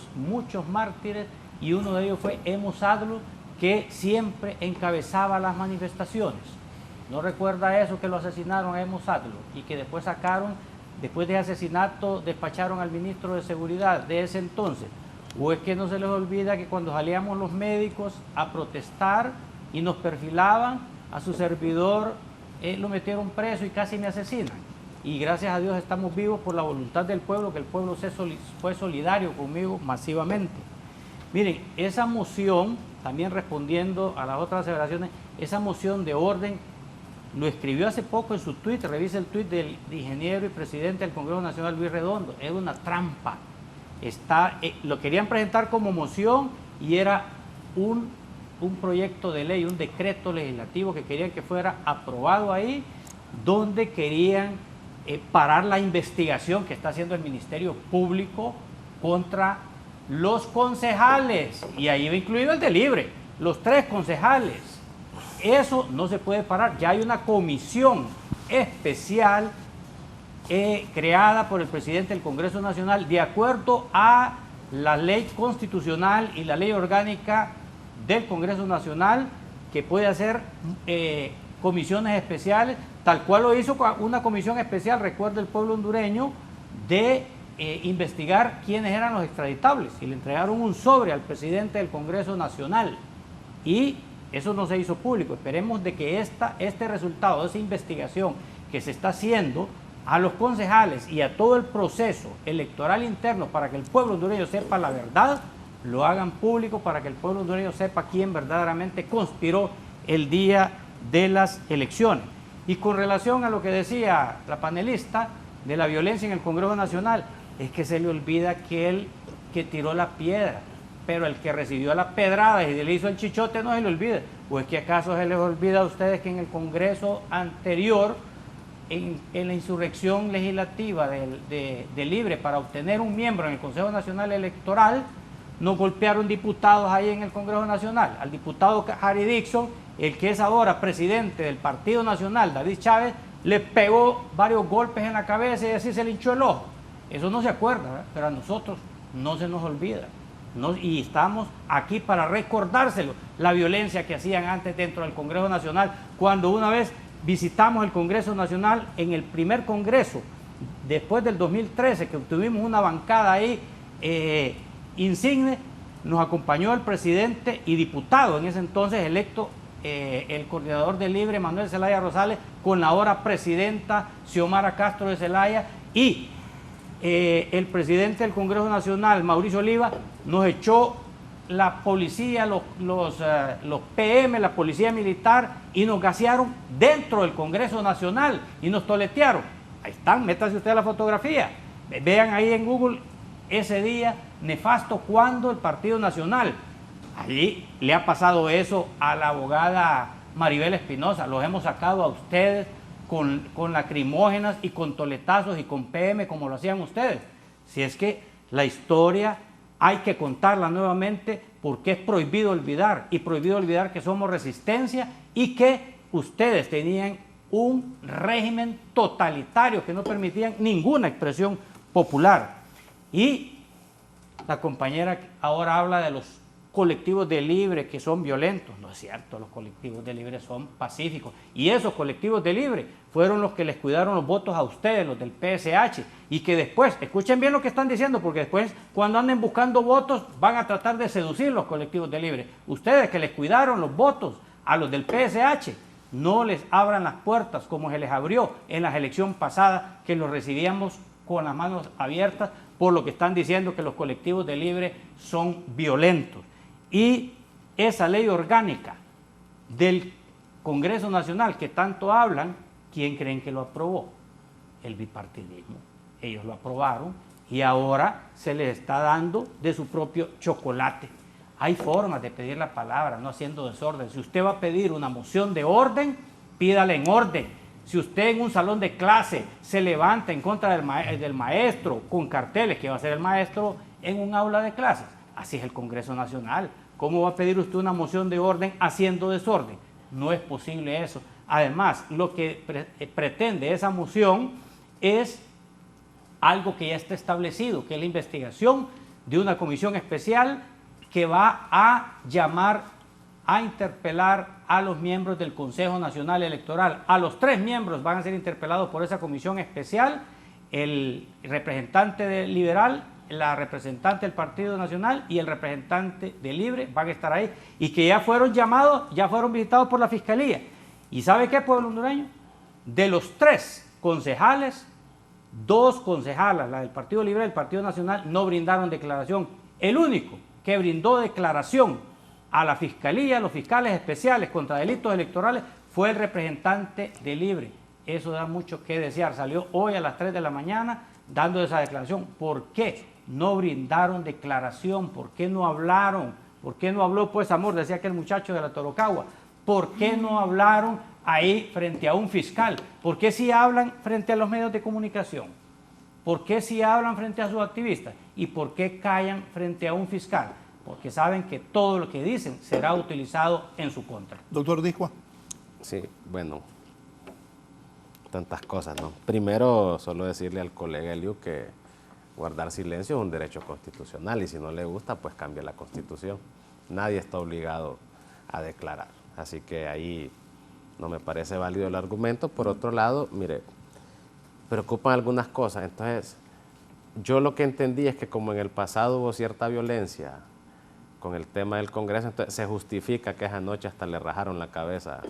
mártires, y uno de ellos fue Hemos Adlu, que siempre encabezaba las manifestaciones? ¿No recuerda eso, que lo asesinaron a Hemos Adlu y que después sacaron, después de asesinato, despacharon al ministro de Seguridad de ese entonces? ¿O es que no se les olvida que cuando salíamos los médicos a protestar y nos perfilaban, a su servidor lo metieron preso y casi me asesinan? Y gracias a Dios estamos vivos por la voluntad del pueblo, que el pueblo fue solidario conmigo masivamente. Miren, esa moción, también respondiendo a las otras aseveraciones, esa moción de orden lo escribió hace poco en su tuit, revisa el tuit del ingeniero y presidente del Congreso Nacional, Luis Redondo. Es una trampa. Lo querían presentar como moción y era un proyecto de ley, un decreto legislativo que querían que fuera aprobado ahí, donde querían parar la investigación que está haciendo el Ministerio Público contra los concejales, y ahí va incluido el de Libre, los 3 concejales. Eso no se puede parar. Ya hay una comisión especial creada por el presidente del Congreso Nacional de acuerdo a la ley constitucional y la ley orgánica del Congreso Nacional, que puede hacer comisiones especiales, tal cual lo hizo una comisión especial, recuerda el pueblo hondureño, de investigar quiénes eran los extraditables y le entregaron un sobre al presidente del Congreso Nacional y eso no se hizo público. Esperemos de que este resultado de esa investigación que se está haciendo a los concejales y a todo el proceso electoral interno para que el pueblo hondureño sepa la verdad, lo hagan público para que el pueblo hondureño sepa quién verdaderamente conspiró el día de las elecciones. Y con relación a lo que decía la panelista de la violencia en el Congreso Nacional, es que se le olvida que el que tiró la piedra, pero el que recibió la pedrada y le hizo el chichote no se le olvida. ¿O es que acaso se les olvida a ustedes que en el Congreso anterior, en la insurrección legislativa de Libre para obtener un miembro en el Consejo Nacional Electoral, nos golpearon diputados ahí en el Congreso Nacional? Al diputado Harry Dixon, el que es ahora presidente del Partido Nacional, David Chávez, le pegó varios golpes en la cabeza y así se le hinchó el ojo. Eso no se acuerda, ¿verdad? Pero a nosotros no se nos olvida. Y estamos aquí para recordárselo, la violencia que hacían antes dentro del Congreso Nacional. Cuando una vez visitamos el Congreso Nacional, en el primer Congreso, después del 2013, que obtuvimos una bancada ahí insigne, nos acompañó el presidente y diputado, en ese entonces electo, el coordinador de Libre, Manuel Zelaya Rosales, con la ahora presidenta Xiomara Castro de Zelaya, y el presidente del Congreso Nacional, Mauricio Oliva, nos echó la policía, los PM, la policía militar, y nos gasearon dentro del Congreso Nacional y nos toletearon. Ahí están, métase usted a la fotografía, vean ahí en Google ese día nefasto cuando el Partido Nacional. Allí le ha pasado eso a la abogada Maribel Espinosa, los hemos sacado a ustedes con lacrimógenas y con toletazos y con PM como lo hacían ustedes. Si es que la historia hay que contarla nuevamente porque es prohibido olvidar, y prohibido olvidar que somos resistencia y que ustedes tenían un régimen totalitario que no permitían ninguna expresión popular. Y la compañera ahora habla de los colectivos de Libre que son violentos. No es cierto, los colectivos de Libre son pacíficos. Y esos colectivos de Libre fueron los que les cuidaron los votos a ustedes, los del PSH. Y que después, escuchen bien lo que están diciendo, porque después cuando anden buscando votos van a tratar de seducir los colectivos de Libre. Ustedes que les cuidaron los votos a los del PSH, no les abran las puertas como se les abrió en la elección pasada, que los recibíamos con las manos abiertas por lo que están diciendo que los colectivos de Libre son violentos. Y esa ley orgánica del Congreso Nacional que tanto hablan, ¿quién creen que lo aprobó? El bipartidismo. Ellos lo aprobaron y ahora se les está dando de su propio chocolate. Hay formas de pedir la palabra, no haciendo desorden. Si usted va a pedir una moción de orden, pídala en orden. Si usted en un salón de clase se levanta en contra del maestro con carteles, que va a ser el maestro en un aula de clases, así es el Congreso Nacional. ¿Cómo va a pedir usted una moción de orden haciendo desorden? No es posible eso. Además, lo que pretende esa moción es algo que ya está establecido, que es la investigación de una comisión especial que va a llamar a interpelar a los miembros del Consejo Nacional Electoral. A los 3 miembros van a ser interpelados por esa comisión especial, el representante del liberal, la representante del Partido Nacional y el representante de Libre van a estar ahí, y que ya fueron llamados, ya fueron visitados por la Fiscalía. ¿Y sabe qué, pueblo hondureño? De los 3 concejales, 2 concejalas, la del Partido Libre y del Partido Nacional, no brindaron declaración. El único que brindó declaración a la Fiscalía, a los fiscales especiales contra delitos electorales, fue el representante de Libre. Eso da mucho que desear. Salió hoy a las 3 de la mañana dando esa declaración. ¿Por qué no brindaron declaración? ¿Por qué no hablaron? ¿Por qué no habló, pues, Amor? Decía aquel muchacho de la Torocagua. ¿Por qué no hablaron ahí frente a un fiscal? ¿Por qué sí hablan frente a los medios de comunicación? ¿Por qué sí hablan frente a sus activistas? ¿Y por qué callan frente a un fiscal? Porque saben que todo lo que dicen será utilizado en su contra. Doctor Discua. Sí, bueno, tantas cosas, ¿no? Primero, solo decirle al colega Eliu que guardar silencio es un derecho constitucional y si no le gusta, pues cambia la Constitución. Nadie está obligado a declarar. Así que ahí no me parece válido el argumento. Por otro lado, mire, preocupan algunas cosas. Entonces, yo lo que entendí es que como en el pasado hubo cierta violencia con el tema del Congreso, entonces se justifica que esa noche hasta le rajaron la cabeza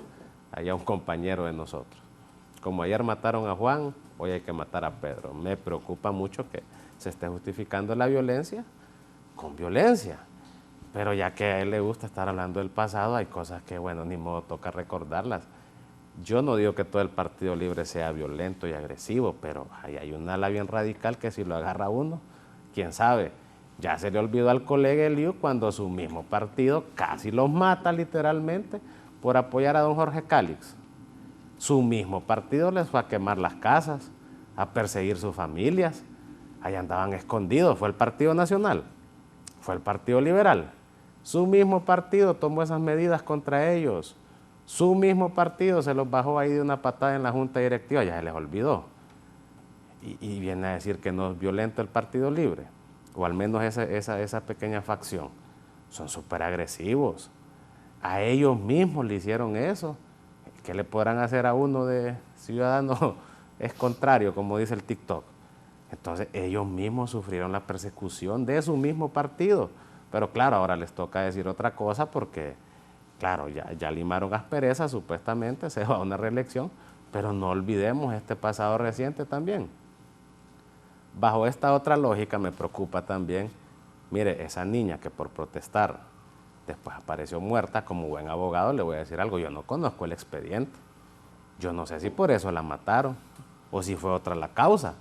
allá a un compañero de nosotros. Como ayer mataron a Juan, hoy hay que matar a Pedro. Me preocupa mucho que se esté justificando la violencia con violencia. Pero ya que a él le gusta estar hablando del pasado, hay cosas que, bueno, ni modo, toca recordarlas. Yo no digo que todo el Partido Libre sea violento y agresivo, pero ahí hay un ala bien radical que si lo agarra uno, quién sabe. Ya se le olvidó al colega Eliu cuando su mismo partido casi los mata literalmente por apoyar a don Jorge Cálix. Su mismo partido les fue a quemar las casas, a perseguir sus familias. Ahí andaban escondidos. Fue el Partido Nacional, fue el Partido Liberal. Su mismo partido tomó esas medidas contra ellos. Su mismo partido se los bajó ahí de una patada en la junta directiva, ya se les olvidó. Y viene a decir que no es violento el Partido Libre, o al menos esa pequeña facción. Son súper agresivos. A ellos mismos le hicieron eso. ¿Qué le podrán hacer a uno de ciudadano? Es contrario, como dice el TikTok. Entonces ellos mismos sufrieron la persecución de su mismo partido. Pero claro, ahora les toca decir otra cosa porque, claro, ya limaron asperezas, supuestamente se va a una reelección, pero no olvidemos este pasado reciente también. Bajo esta otra lógica me preocupa también, mire, esa niña que por protestar después apareció muerta, como buen abogado le voy a decir algo, yo no conozco el expediente. Yo no sé si por eso la mataron o si fue otra la causa.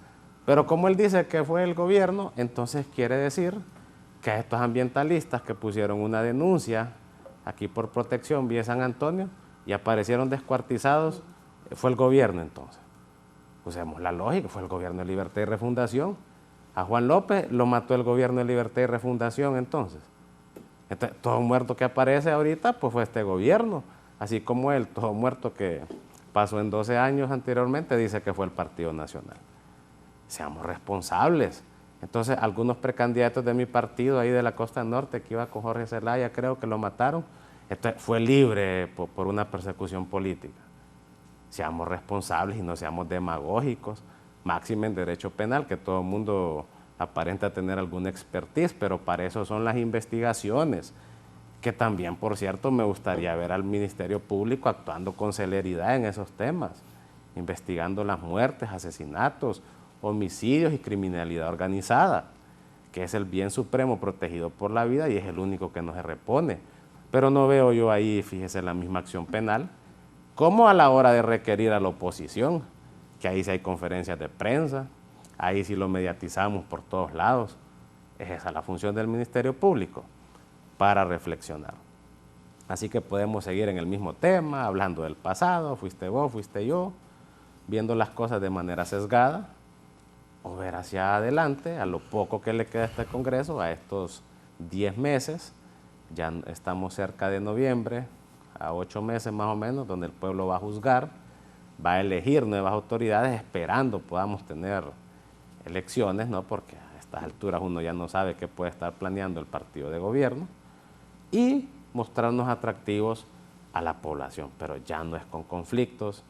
Pero como él dice que fue el gobierno, entonces quiere decir que a estos ambientalistas que pusieron una denuncia aquí por protección vía San Antonio y aparecieron descuartizados, fue el gobierno entonces. Usemos la lógica, fue el gobierno de Libertad y Refundación. A Juan López lo mató el gobierno de Libertad y Refundación entonces. Entonces, todo muerto que aparece ahorita, pues fue este gobierno. Así como él, todo muerto que pasó en 12 años anteriormente, dice que fue el Partido Nacional. Seamos responsables. Entonces, algunos precandidatos de mi partido, ahí de la Costa Norte, que iba con Jorge Zelaya, creo que lo mataron. Entonces, fue libre por una persecución política. Seamos responsables y no seamos demagógicos. Máxime en derecho penal, que todo el mundo aparenta tener alguna expertise, pero para eso son las investigaciones, que también, por cierto, me gustaría ver al Ministerio Público actuando con celeridad en esos temas, investigando las muertes, asesinatos, homicidios y criminalidad organizada, que es el bien supremo protegido por la vida y es el único que no se repone. Pero no veo yo ahí, fíjese, la misma acción penal, como a la hora de requerir a la oposición, que ahí sí hay conferencias de prensa, ahí sí lo mediatizamos por todos lados. Es esa la función del Ministerio Público, para reflexionar. Así que podemos seguir en el mismo tema, hablando del pasado, fuiste vos, fuiste yo, viendo las cosas de manera sesgada, o ver hacia adelante, a lo poco que le queda a este Congreso, a estos 10 meses, ya estamos cerca de noviembre, a 8 meses más o menos, donde el pueblo va a juzgar, va a elegir nuevas autoridades, esperando podamos tener elecciones, ¿no? Porque a estas alturas uno ya no sabe qué puede estar planeando el partido de gobierno, y mostrarnos atractivos a la población, pero ya no es con conflictos,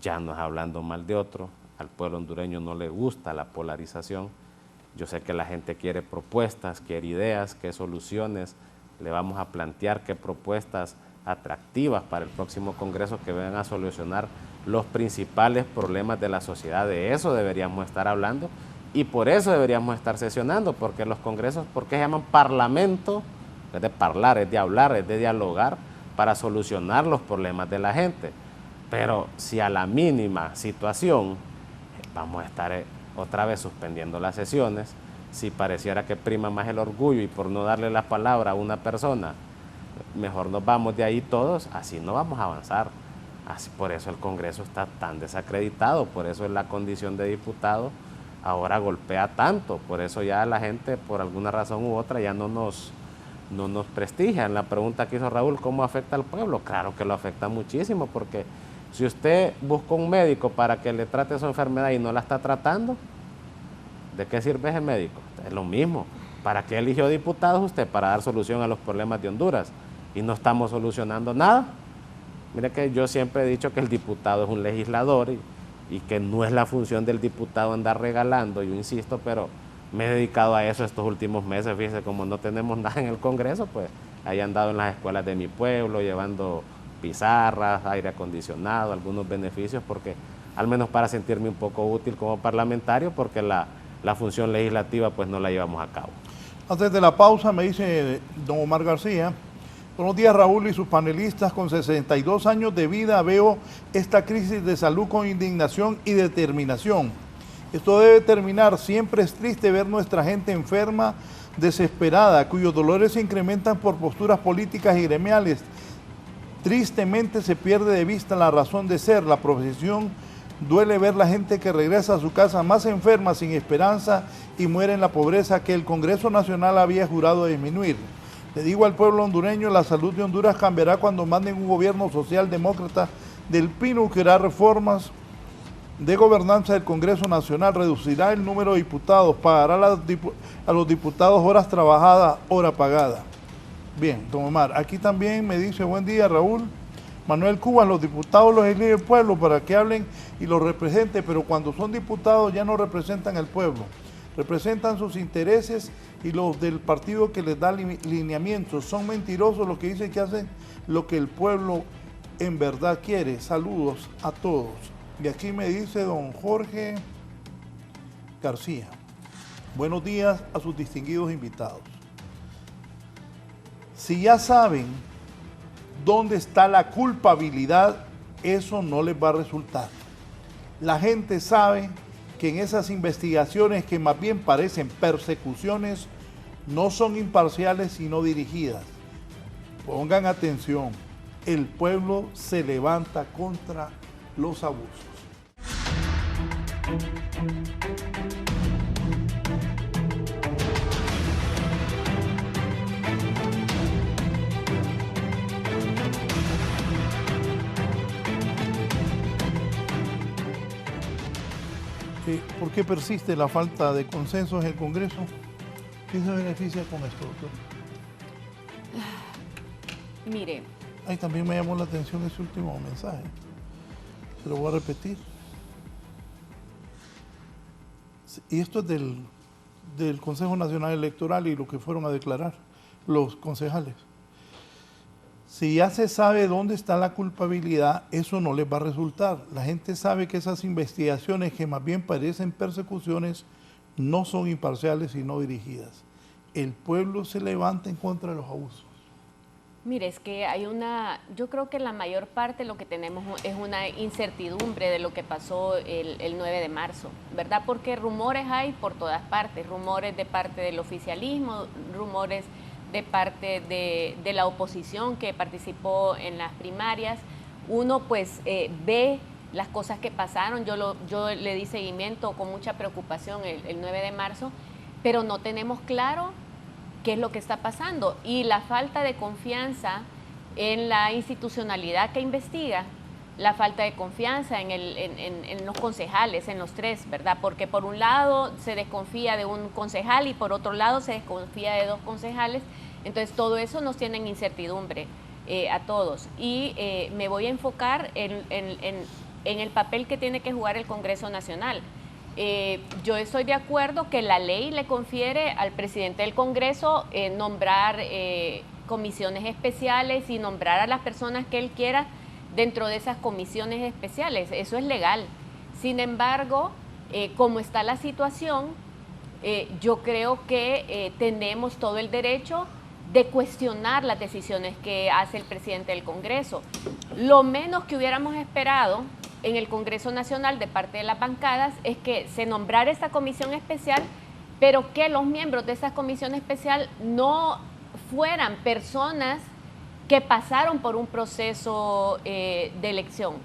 ya no es hablando mal de otro. Al pueblo hondureño no le gusta la polarización. Yo sé que la gente quiere propuestas, quiere ideas, qué soluciones le vamos a plantear, qué propuestas atractivas para el próximo Congreso que vengan a solucionar los principales problemas de la sociedad. De eso deberíamos estar hablando y por eso deberíamos estar sesionando, porque los congresos, ¿por qué se llaman parlamento? Es de hablar, es de hablar, es de dialogar para solucionar los problemas de la gente. Pero si a la mínima situación vamos a estar otra vez suspendiendo las sesiones, si pareciera que prima más el orgullo y por no darle la palabra a una persona, mejor nos vamos de ahí todos, así no vamos a avanzar. Así, por eso el Congreso está tan desacreditado, por eso la condición de diputado ahora golpea tanto, por eso ya la gente por alguna razón u otra ya no nos prestigian. La pregunta que hizo Raúl, ¿cómo afecta al pueblo? Claro que lo afecta muchísimo, porque si usted busca un médico para que le trate su enfermedad y no la está tratando, ¿de qué sirve ese médico? Es lo mismo. ¿Para qué eligió diputados usted? Para dar solución a los problemas de Honduras. Y no estamos solucionando nada. Mire que yo siempre he dicho que el diputado es un legislador y que no es la función del diputado andar regalando, yo insisto, pero me he dedicado a eso estos últimos meses. Fíjense, como no tenemos nada en el Congreso, pues ahí he andado en las escuelas de mi pueblo, llevando pizarras, aire acondicionado, algunos beneficios, porque al menos para sentirme un poco útil como parlamentario, porque la función legislativa pues no la llevamos a cabo. Antes de la pausa me dice don Omar García: buenos días Raúl y sus panelistas, con 62 años de vida veo esta crisis de salud con indignación y determinación. Esto debe terminar. Siempre es triste ver nuestra gente enferma, desesperada, cuyos dolores se incrementan por posturas políticas y gremiales. Tristemente se pierde de vista la razón de ser, la profesión. Duele ver la gente que regresa a su casa más enferma, sin esperanza, y muere en la pobreza que el Congreso Nacional había jurado disminuir. Le digo al pueblo hondureño: la salud de Honduras cambiará cuando manden un gobierno socialdemócrata del PINU, que hará reformas de gobernanza del Congreso Nacional, reducirá el número de diputados, pagará a los diputados horas trabajadas, hora pagada. Bien, don Omar, aquí también me dice: buen día Raúl. Manuel Cubas: los diputados los elige el pueblo para que hablen y los represente, pero cuando son diputados ya no representan al pueblo, representan sus intereses y los del partido que les da lineamientos. Son mentirosos los que dicen que hacen lo que el pueblo en verdad quiere. Saludos a todos. Y aquí me dice don Jorge García: buenos días a sus distinguidos invitados. Si ya saben dónde está la culpabilidad, eso no les va a resultar. La gente sabe que en esas investigaciones, que más bien parecen persecuciones, no son imparciales sino dirigidas. Pongan atención: el pueblo se levanta contra los abusos. ¿Por qué persiste la falta de consenso en el Congreso? ¿Quién se beneficia con esto, doctor? Mire. Ahí también me llamó la atención ese último mensaje. Se lo voy a repetir. Y esto es del Consejo Nacional Electoral y lo que fueron a declarar los concejales. Si ya se sabe dónde está la culpabilidad, eso no les va a resultar. La gente sabe que esas investigaciones, que más bien parecen persecuciones, no son imparciales sino dirigidas. El pueblo se levanta en contra de los abusos. Mire, es que yo creo que la mayor parte lo que tenemos es una incertidumbre de lo que pasó el 9 de marzo, ¿verdad? Porque rumores hay por todas partes, rumores de parte del oficialismo, rumores de parte de la oposición que participó en las primarias. Uno pues ve las cosas que pasaron. Yo le di seguimiento con mucha preocupación el 9 de marzo, pero no tenemos claro qué es lo que está pasando, y la falta de confianza en la institucionalidad que investiga, la falta de confianza en los concejales, en los tres, ¿verdad? Porque por un lado se desconfía de un concejal y por otro lado se desconfía de dos concejales. Entonces todo eso nos tiene en incertidumbre a todos, y me voy a enfocar en el papel que tiene que jugar el Congreso Nacional. Yo estoy de acuerdo que la ley le confiere al presidente del Congreso nombrar comisiones especiales y nombrar a las personas que él quiera dentro de esas comisiones especiales. Eso es legal. Sin embargo, como está la situación, yo creo que tenemos todo el derecho de cuestionar las decisiones que hace el presidente del Congreso. Lo menos que hubiéramos esperado en el Congreso Nacional de parte de las bancadas es que se nombrara esta comisión especial, pero que los miembros de esa comisión especial no fueran personas que pasaron por un proceso de elección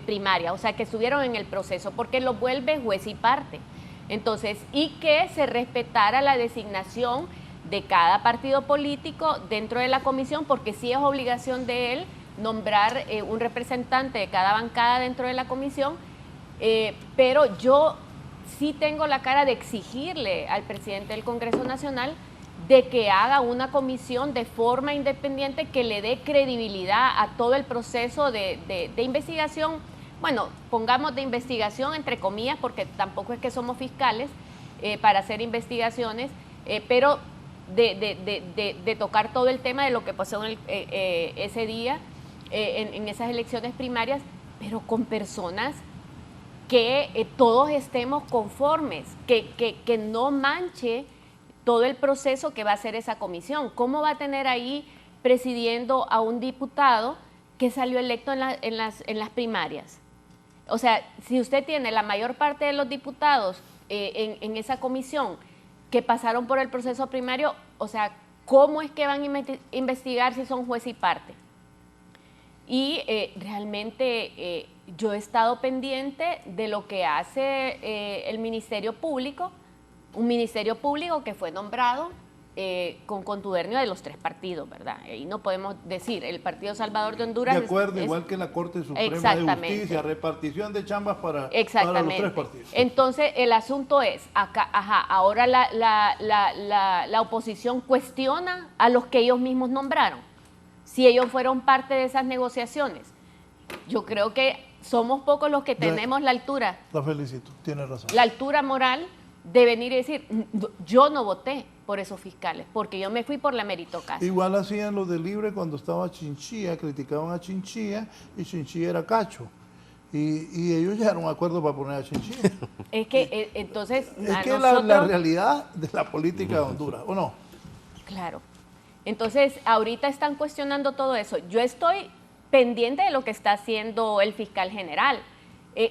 primaria, o sea, que estuvieron en el proceso, porque lo vuelve juez y parte. Entonces, y que se respetara la designación de cada partido político dentro de la comisión, porque sí es obligación de él nombrar un representante de cada bancada dentro de la comisión, pero yo sí tengo la cara de exigirle al presidente del Congreso Nacional de que haga una comisión de forma independiente que le dé credibilidad a todo el proceso de investigación. Bueno, pongamos de investigación entre comillas, porque tampoco es que somos fiscales, para hacer investigaciones, pero de tocar todo el tema de lo que pasó en ese día, en esas elecciones primarias, pero con personas que todos estemos conformes, que no manche todo el proceso que va a hacer esa comisión. ¿Cómo va a tener ahí presidiendo a un diputado que salió electo en las primarias? O sea, si usted tiene la mayor parte de los diputados en esa comisión que pasaron por el proceso primario, o sea, ¿cómo es que van a investigar si son juez y parte? Y realmente yo he estado pendiente de lo que hace el Ministerio Público, un Ministerio Público que fue nombrado con contubernio de los 3 partidos, ¿verdad? Y no podemos decir, el Partido Salvador de Honduras... De acuerdo, igual que la Corte Suprema de Justicia, repartición de chambas para los 3 partidos. Entonces, el asunto es, ahora la oposición cuestiona a los que ellos mismos nombraron, si ellos fueron parte de esas negociaciones. Yo creo que somos pocos los que tenemos la altura. La felicito, tiene razón. La altura moral de venir y decir, yo no voté por esos fiscales, porque yo me fui por la meritocracia. Igual hacían los de Libre cuando estaba Chinchilla, criticaban a Chinchilla y Chinchilla era cacho. Y ellos llegaron a un acuerdo para poner a Chinchilla. Es que entonces... Es que la realidad de la política de Honduras, ¿o no? Claro. Entonces, ahorita están cuestionando todo eso. Yo estoy pendiente de lo que está haciendo el fiscal general.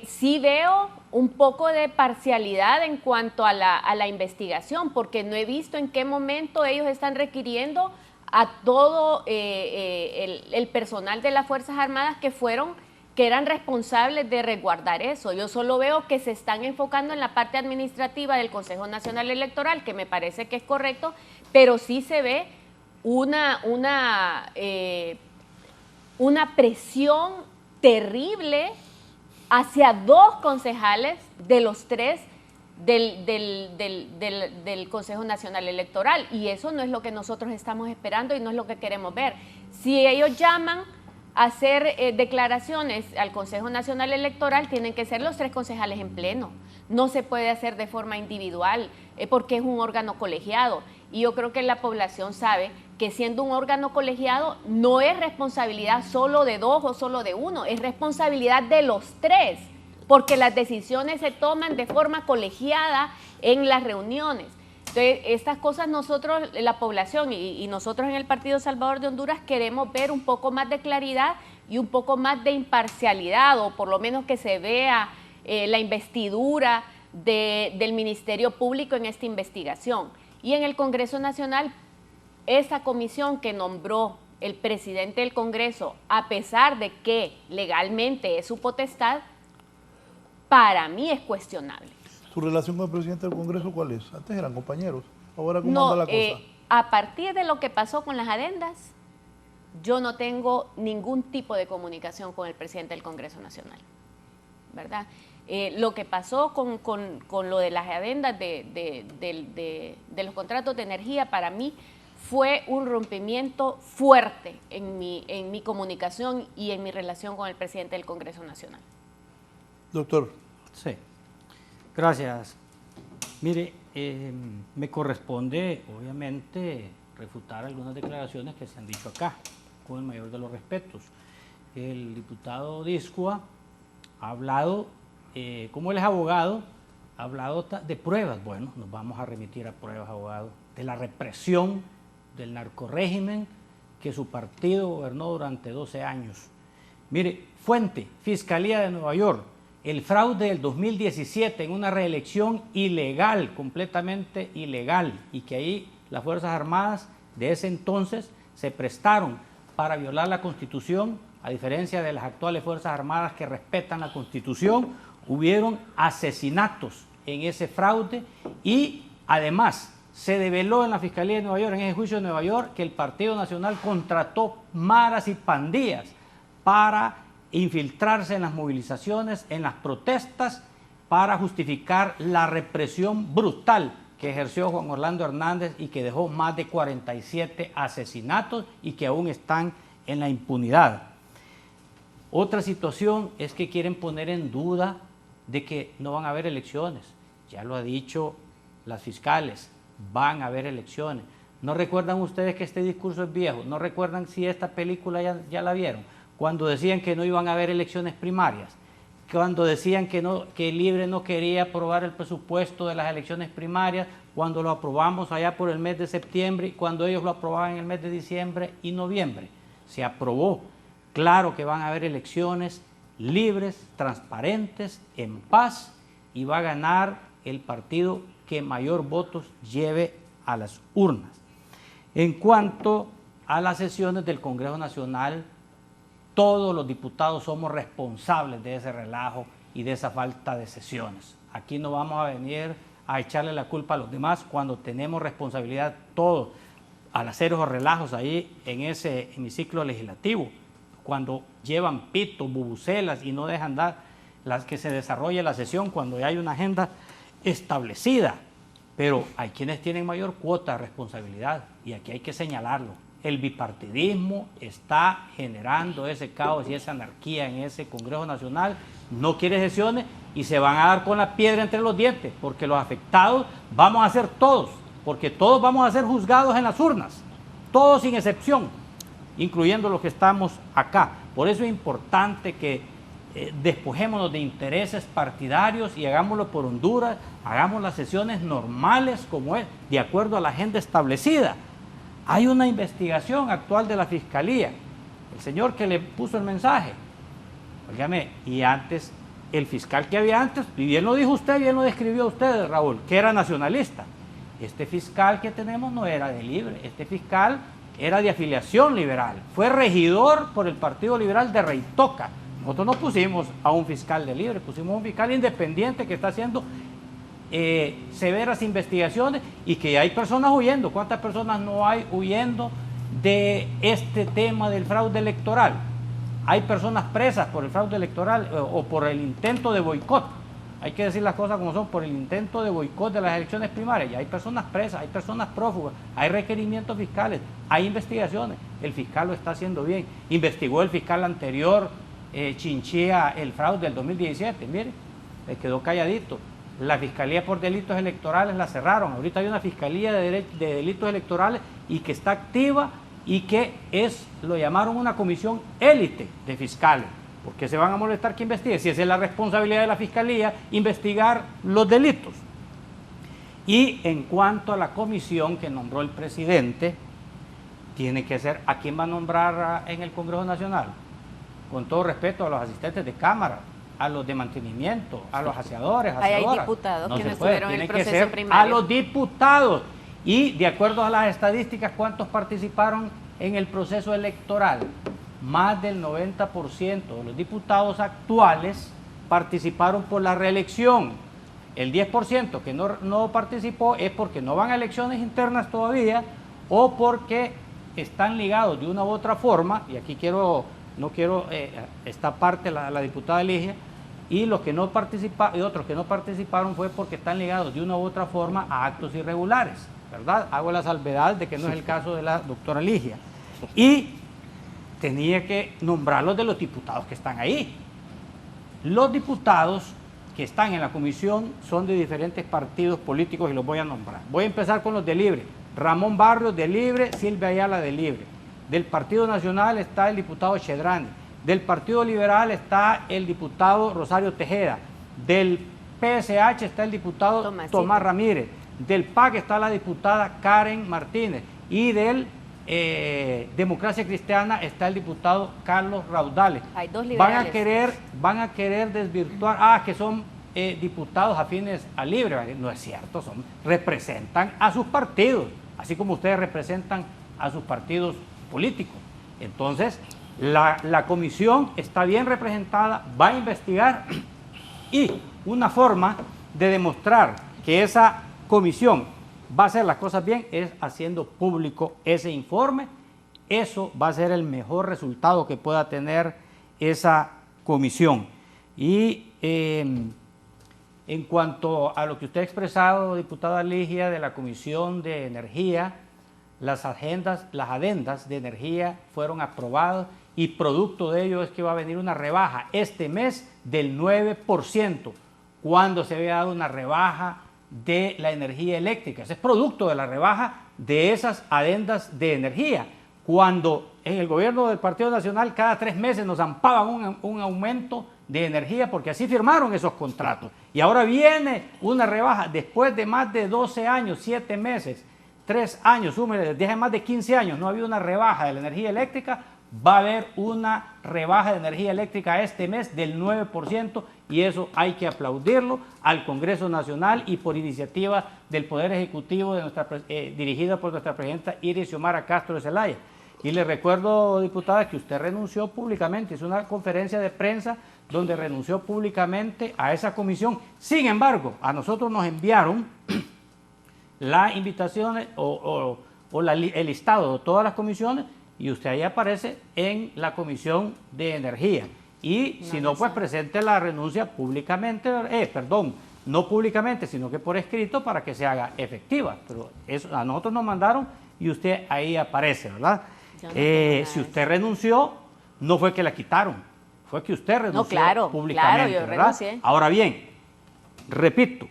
Sí veo un poco de parcialidad en cuanto a la investigación, porque no he visto en qué momento ellos están requiriendo a todo el personal de las Fuerzas Armadas que eran responsables de resguardar eso. Yo solo veo que se están enfocando en la parte administrativa del Consejo Nacional Electoral, que me parece que es correcto, pero sí se ve una presión terrible hacia 2 concejales de los 3 del Consejo Nacional Electoral, y eso no es lo que nosotros estamos esperando y no es lo que queremos ver. Si ellos llaman a hacer declaraciones al Consejo Nacional Electoral, tienen que ser los 3 concejales en pleno. No se puede hacer de forma individual porque es un órgano colegiado, y yo creo que la población sabe que siendo un órgano colegiado no es responsabilidad solo de 2 o solo de 1, es responsabilidad de los 3, porque las decisiones se toman de forma colegiada en las reuniones. Entonces, estas cosas nosotros, la población y nosotros en el Partido Salvador de Honduras queremos ver un poco más de claridad y un poco más de imparcialidad, o por lo menos que se vea la investidura del Ministerio Público en esta investigación. Y en el Congreso Nacional, esa comisión que nombró el presidente del Congreso, a pesar de que legalmente es su potestad, para mí es cuestionable. ¿Su relación con el presidente del Congreso cuál es? Antes eran compañeros, ahora ¿cómo anda la cosa? A partir de lo que pasó con las adendas, yo no tengo ningún tipo de comunicación con el presidente del Congreso Nacional, ¿verdad? Lo que pasó con lo de las adendas de los contratos de energía, para mí fue un rompimiento fuerte en mi comunicación y en mi relación con el presidente del Congreso Nacional. Doctor. Sí, gracias. Mire, me corresponde, obviamente, refutar algunas declaraciones que se han dicho acá, con el mayor de los respetos. El diputado Discua ha hablado, como él es abogado, ha hablado de pruebas. Bueno, nos vamos a remitir a pruebas, abogado, de la represión del narcorrégimen que su partido gobernó durante 12 años. Mire, fuente, Fiscalía de Nueva York, el fraude del 2017 en una reelección ilegal, completamente ilegal, y que ahí las Fuerzas Armadas de ese entonces se prestaron para violar la Constitución, a diferencia de las actuales Fuerzas Armadas que respetan la Constitución. Hubieron asesinatos en ese fraude y además se develó en la Fiscalía de Nueva York, en ese juicio de Nueva York, que el Partido Nacional contrató maras y pandillas para infiltrarse en las movilizaciones, en las protestas, para justificar la represión brutal que ejerció Juan Orlando Hernández y que dejó más de 47 asesinatos y que aún están en la impunidad. Otra situación es que quieren poner en duda de que no van a haber elecciones. Ya lo ha dicho las fiscales, van a haber elecciones. ¿No recuerdan ustedes que este discurso es viejo? ¿No recuerdan si esta película ya la vieron? Cuando decían que no iban a haber elecciones primarias, cuando decían que el Libre no quería aprobar el presupuesto de las elecciones primarias, cuando lo aprobamos allá por el mes de septiembre, y cuando ellos lo aprobaban en el mes de diciembre y noviembre. Se aprobó. Claro que van a haber elecciones libres, transparentes, en paz, y va a ganar el partido que mayor votos lleve a las urnas. En cuanto a las sesiones del Congreso Nacional, todos los diputados somos responsables de ese relajo y de esa falta de sesiones. Aquí no vamos a venir a echarle la culpa a los demás cuando tenemos responsabilidad todos al hacer esos relajos ahí en ese hemiciclo legislativo, cuando llevan pitos, bubucelas y no dejan dar las que se desarrolle la sesión cuando ya hay una agenda establecida. Pero hay quienes tienen mayor cuota de responsabilidad y aquí hay que señalarlo. El bipartidismo está generando ese caos y esa anarquía en ese Congreso Nacional, no quiere sesiones y se van a dar con la piedra entre los dientes, porque los afectados vamos a ser todos, porque todos vamos a ser juzgados en las urnas, todos sin excepción, incluyendo los que estamos acá. Por eso es importante que despojémonos de intereses partidarios y hagámoslo por Honduras, hagamos las sesiones normales como es, de acuerdo a la agenda establecida. Hay una investigación actual de la Fiscalía, el señor que le puso el mensaje, óigame, y antes, el fiscal que había antes, y bien lo dijo usted, bien lo describió usted, Raúl, que era nacionalista. Este fiscal que tenemos no era de Libre, este fiscal era de afiliación liberal, fue regidor por el Partido Liberal de Reitoca. Nosotros no pusimos a un fiscal de Libre, pusimos a un fiscal independiente que está haciendo severas investigaciones y que hay personas huyendo. ¿Cuántas personas no hay huyendo de este tema del fraude electoral? Hay personas presas por el fraude electoral o por el intento de boicot. Hay que decir las cosas como son, por el intento de boicot de las elecciones primarias. Y hay personas presas, hay personas prófugas, hay requerimientos fiscales, hay investigaciones. El fiscal lo está haciendo bien. Investigó el fiscal anterior, Chinchilla, el fraude del 2017. Mire, quedó calladito. La Fiscalía por Delitos Electorales la cerraron. Ahorita hay una Fiscalía de Delitos Electorales y que está activa y que lo llamaron una comisión élite de fiscales. ¿Por qué se van a molestar que investigue? Si esa es la responsabilidad de la Fiscalía, investigar los delitos. Y en cuanto a la comisión que nombró el presidente, tiene que ser, ¿a quién va a nombrar en el Congreso Nacional? Con todo respeto a los asistentes de Cámara, a los de mantenimiento, a los aseadores, aseadoras. Hay diputados no quienes se puede, estuvieron en el tiene que proceso ser primario. a los diputados. Y de acuerdo a las estadísticas, ¿cuántos participaron en el proceso electoral? Más del 90% de los diputados actuales participaron por la reelección. El 10% que no participó es porque no van a elecciones internas todavía o porque están ligados de una u otra forma, y aquí no quiero esta parte la diputada Ligia, y los que no participaron y otros que no participaron fue porque están ligados de una u otra forma a actos irregulares, ¿verdad? Hago la salvedad de que no es el caso de la doctora Ligia. Y tenía que nombrarlos de los diputados que están ahí. Los diputados que están en la comisión son de diferentes partidos políticos y los voy a nombrar. Voy a empezar con los de Libre. Ramón Barrios de Libre, Silvia Ayala de Libre. Del Partido Nacional está el diputado Chedrani. Del Partido Liberal está el diputado Rosario Tejeda. Del PSH está el diputado Tomás Ramírez. Del PAC está la diputada Karen Martínez. Y del Democracia Cristiana está el diputado Carlos Raudales. Hay dos liberales. Van a querer desvirtuar, que son diputados afines a Libre. No es cierto, representan a sus partidos, así como ustedes representan a sus partidos políticos. Entonces, la comisión está bien representada, va a investigar, y una forma de demostrar que esa comisión va a hacer las cosas bien es haciendo público ese informe. Eso va a ser el mejor resultado que pueda tener esa comisión. Y en cuanto a lo que usted ha expresado, diputada Ligia, de la Comisión de Energía, las adendas de energía fueron aprobadas y producto de ello es que va a venir una rebaja este mes del 9%, cuando se había dado una rebaja de la energía eléctrica. Ese es producto de la rebaja de esas adendas de energía. Cuando en el gobierno del Partido Nacional cada 3 meses nos ampaban un aumento de energía porque así firmaron esos contratos. Y ahora viene una rebaja después de más de 12 años, 7 meses, 3 años, súmele, desde hace más de 15 años no ha habido una rebaja de la energía eléctrica. Va a haber una rebaja de energía eléctrica este mes del 9% y eso hay que aplaudirlo al Congreso Nacional y por iniciativa del Poder Ejecutivo dirigida por nuestra presidenta Iris Xiomara Castro de Zelaya. Y le recuerdo, diputada, que usted renunció públicamente, hizo una conferencia de prensa donde renunció públicamente a esa comisión. Sin embargo, a nosotros nos enviaron las invitaciones el listado de todas las comisiones y usted ahí aparece en la Comisión de Energía. Y si no, pues presente la renuncia públicamente, no públicamente, sino que por escrito para que se haga efectiva. Pero eso a nosotros nos mandaron y usted ahí aparece, ¿verdad? Si usted renunció, no fue que la quitaron, fue que usted renunció públicamente, claro, yo ¿verdad? renuncié. Ahora bien, repito,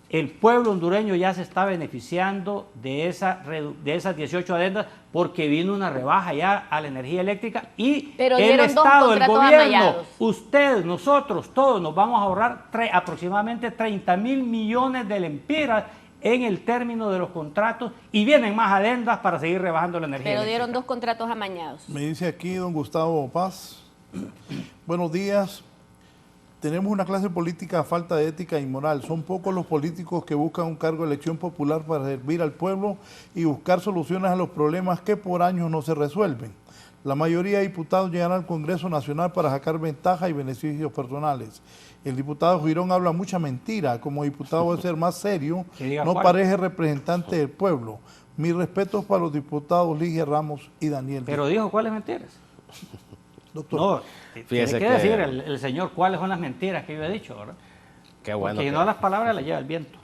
el pueblo hondureño ya se está beneficiando de esas 18 adendas porque vino una rebaja ya a la energía eléctrica y pero el Estado, el gobierno, amañados. ustedes, nosotros, todos nos vamos a ahorrar aproximadamente 30.000 millones de lempiras en el término de los contratos y vienen más adendas para seguir rebajando la energía eléctrica. Pero dieron 2 contratos amañados. Me dice aquí don Gustavo Paz. Buenos días. Tenemos una clase política a falta de ética y moral. Son pocos los políticos que buscan un cargo de elección popular para servir al pueblo y buscar soluciones a los problemas que por años no se resuelven. La mayoría de diputados llegan al Congreso Nacional para sacar ventaja y beneficios personales. El diputado Girón habla mucha mentira. Como diputado debe ser más serio, no parece representante del pueblo. Mis respetos para los diputados Ligia Ramos y Daniel. Pero dijo cuáles mentiras. Doctor. No, Fíjese tiene que decir el señor cuáles son las mentiras que yo he dicho, ¿verdad? Qué bueno. Porque si no las palabras las lleva el viento.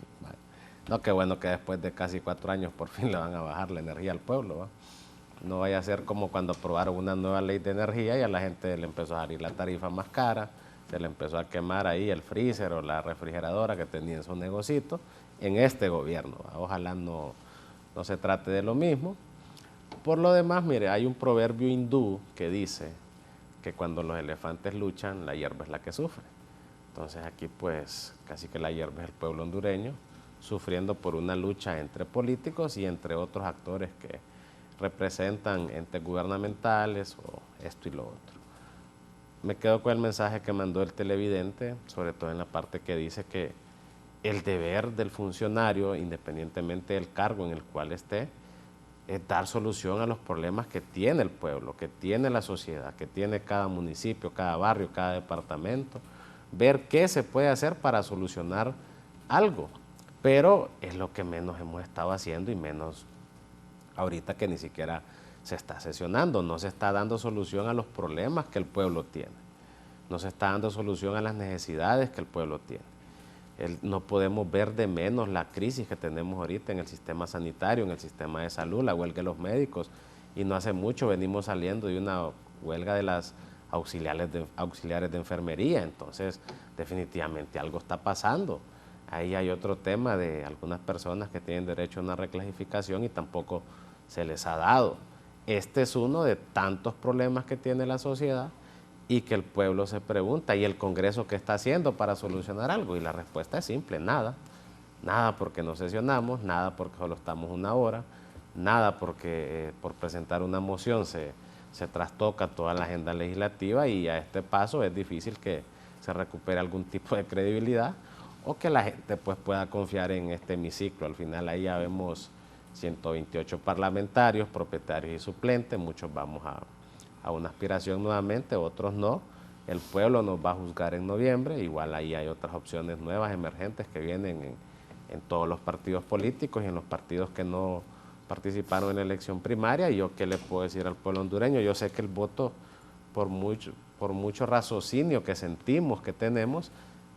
No, qué bueno que después de casi 4 años por fin le van a bajar la energía al pueblo, ¿va? No vaya a ser como cuando aprobaron una nueva ley de energía y a la gente le empezó a salir la tarifa más cara, se le empezó a quemar ahí el freezer o la refrigeradora que tenía en su negocito en este gobierno, ¿va? Ojalá no se trate de lo mismo. Por lo demás, mire, hay un proverbio hindú que dice que cuando los elefantes luchan, la hierba es la que sufre. Entonces aquí pues casi que la hierba es el pueblo hondureño, sufriendo por una lucha entre políticos y entre otros actores que representan entes gubernamentales o esto y lo otro. Me quedo con el mensaje que mandó el televidente, sobre todo en la parte que dice que el deber del funcionario, independientemente del cargo en el cual esté, es dar solución a los problemas que tiene el pueblo, que tiene la sociedad, que tiene cada municipio, cada barrio, cada departamento, ver qué se puede hacer para solucionar algo. Pero es lo que menos hemos estado haciendo y menos ahorita que ni siquiera se está sesionando, no se está dando solución a los problemas que el pueblo tiene, no se está dando solución a las necesidades que el pueblo tiene. No podemos ver de menos la crisis que tenemos ahorita en el sistema sanitario, en el sistema de salud, la huelga de los médicos, y no hace mucho venimos saliendo de una huelga de las auxiliares de enfermería, entonces definitivamente algo está pasando. Ahí hay otro tema de algunas personas que tienen derecho a una reclasificación y tampoco se les ha dado. Este es uno de tantos problemas que tiene la sociedad y que el pueblo se pregunta, ¿y el Congreso qué está haciendo para solucionar algo? Y la respuesta es simple, nada. Nada porque no sesionamos, nada porque solo estamos 1 hora, nada porque por presentar una moción se trastoca toda la agenda legislativa y a este paso es difícil que se recupere algún tipo de credibilidad o que la gente pues pueda confiar en este hemiciclo. Al final ahí ya vemos 128 parlamentarios, propietarios y suplentes, muchos vamos a una aspiración nuevamente, otros no. El pueblo nos va a juzgar en noviembre, igual ahí hay otras opciones nuevas, emergentes, que vienen en todos los partidos políticos y en los partidos que no participaron en la elección primaria. Y yo qué le puedo decir al pueblo hondureño, yo sé que el voto, por mucho raciocinio que sentimos que tenemos,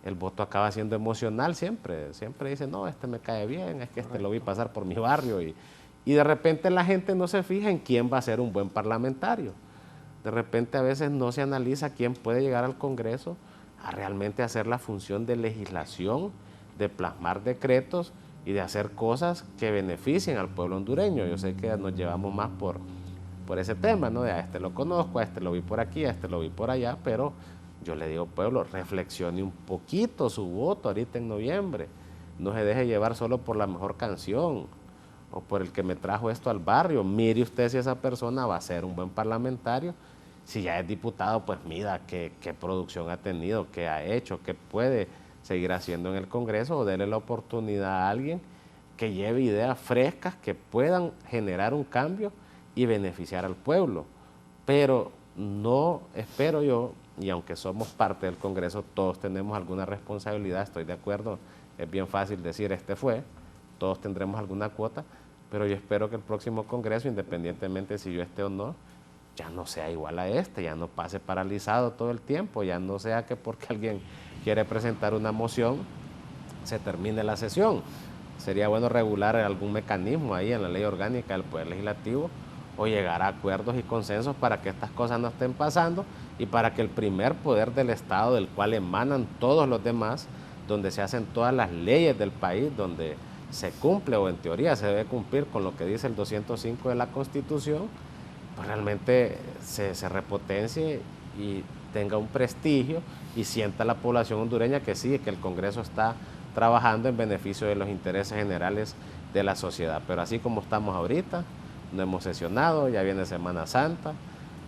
el voto acaba siendo emocional siempre dice, no, este me cae bien, es que este lo vi pasar por mi barrio, y de repente la gente no se fija en quién va a ser un buen parlamentario. De repente a veces no se analiza quién puede llegar al Congreso a realmente hacer la función de legislación de plasmar decretos y de hacer cosas que beneficien al pueblo hondureño. Yo sé que nos llevamos más por ese tema, ¿no? De a este lo conozco, a este lo vi por aquí, a este lo vi por allá, pero yo le digo, pueblo, reflexione un poquito su voto ahorita en noviembre. No se deje llevar solo por la mejor canción o por el que me trajo esto al barrio. Mire usted si esa persona va a ser un buen parlamentario. Si ya es diputado, pues mira qué producción ha tenido, qué ha hecho, qué puede seguir haciendo en el Congreso, o déle la oportunidad a alguien que lleve ideas frescas que puedan generar un cambio y beneficiar al pueblo. Pero no espero yo, y aunque somos parte del Congreso, todos tenemos alguna responsabilidad, estoy de acuerdo, es bien fácil decir este fue, todos tendremos alguna cuota, pero yo espero que el próximo Congreso, independientemente si yo esté o no, ya no sea igual a este, ya no pase paralizado todo el tiempo, ya no sea que porque alguien quiere presentar una moción se termine la sesión. Sería bueno regular algún mecanismo ahí en la ley orgánica del Poder Legislativo o llegar a acuerdos y consensos para que estas cosas no estén pasando y para que el primer poder del Estado, del cual emanan todos los demás, donde se hacen todas las leyes del país, donde se cumple o en teoría se debe cumplir con lo que dice el 205 de la Constitución, pues realmente se repotencie y tenga un prestigio y sienta la población hondureña que sí, que el Congreso está trabajando en beneficio de los intereses generales de la sociedad. Pero así como estamos ahorita, no hemos sesionado, ya viene Semana Santa,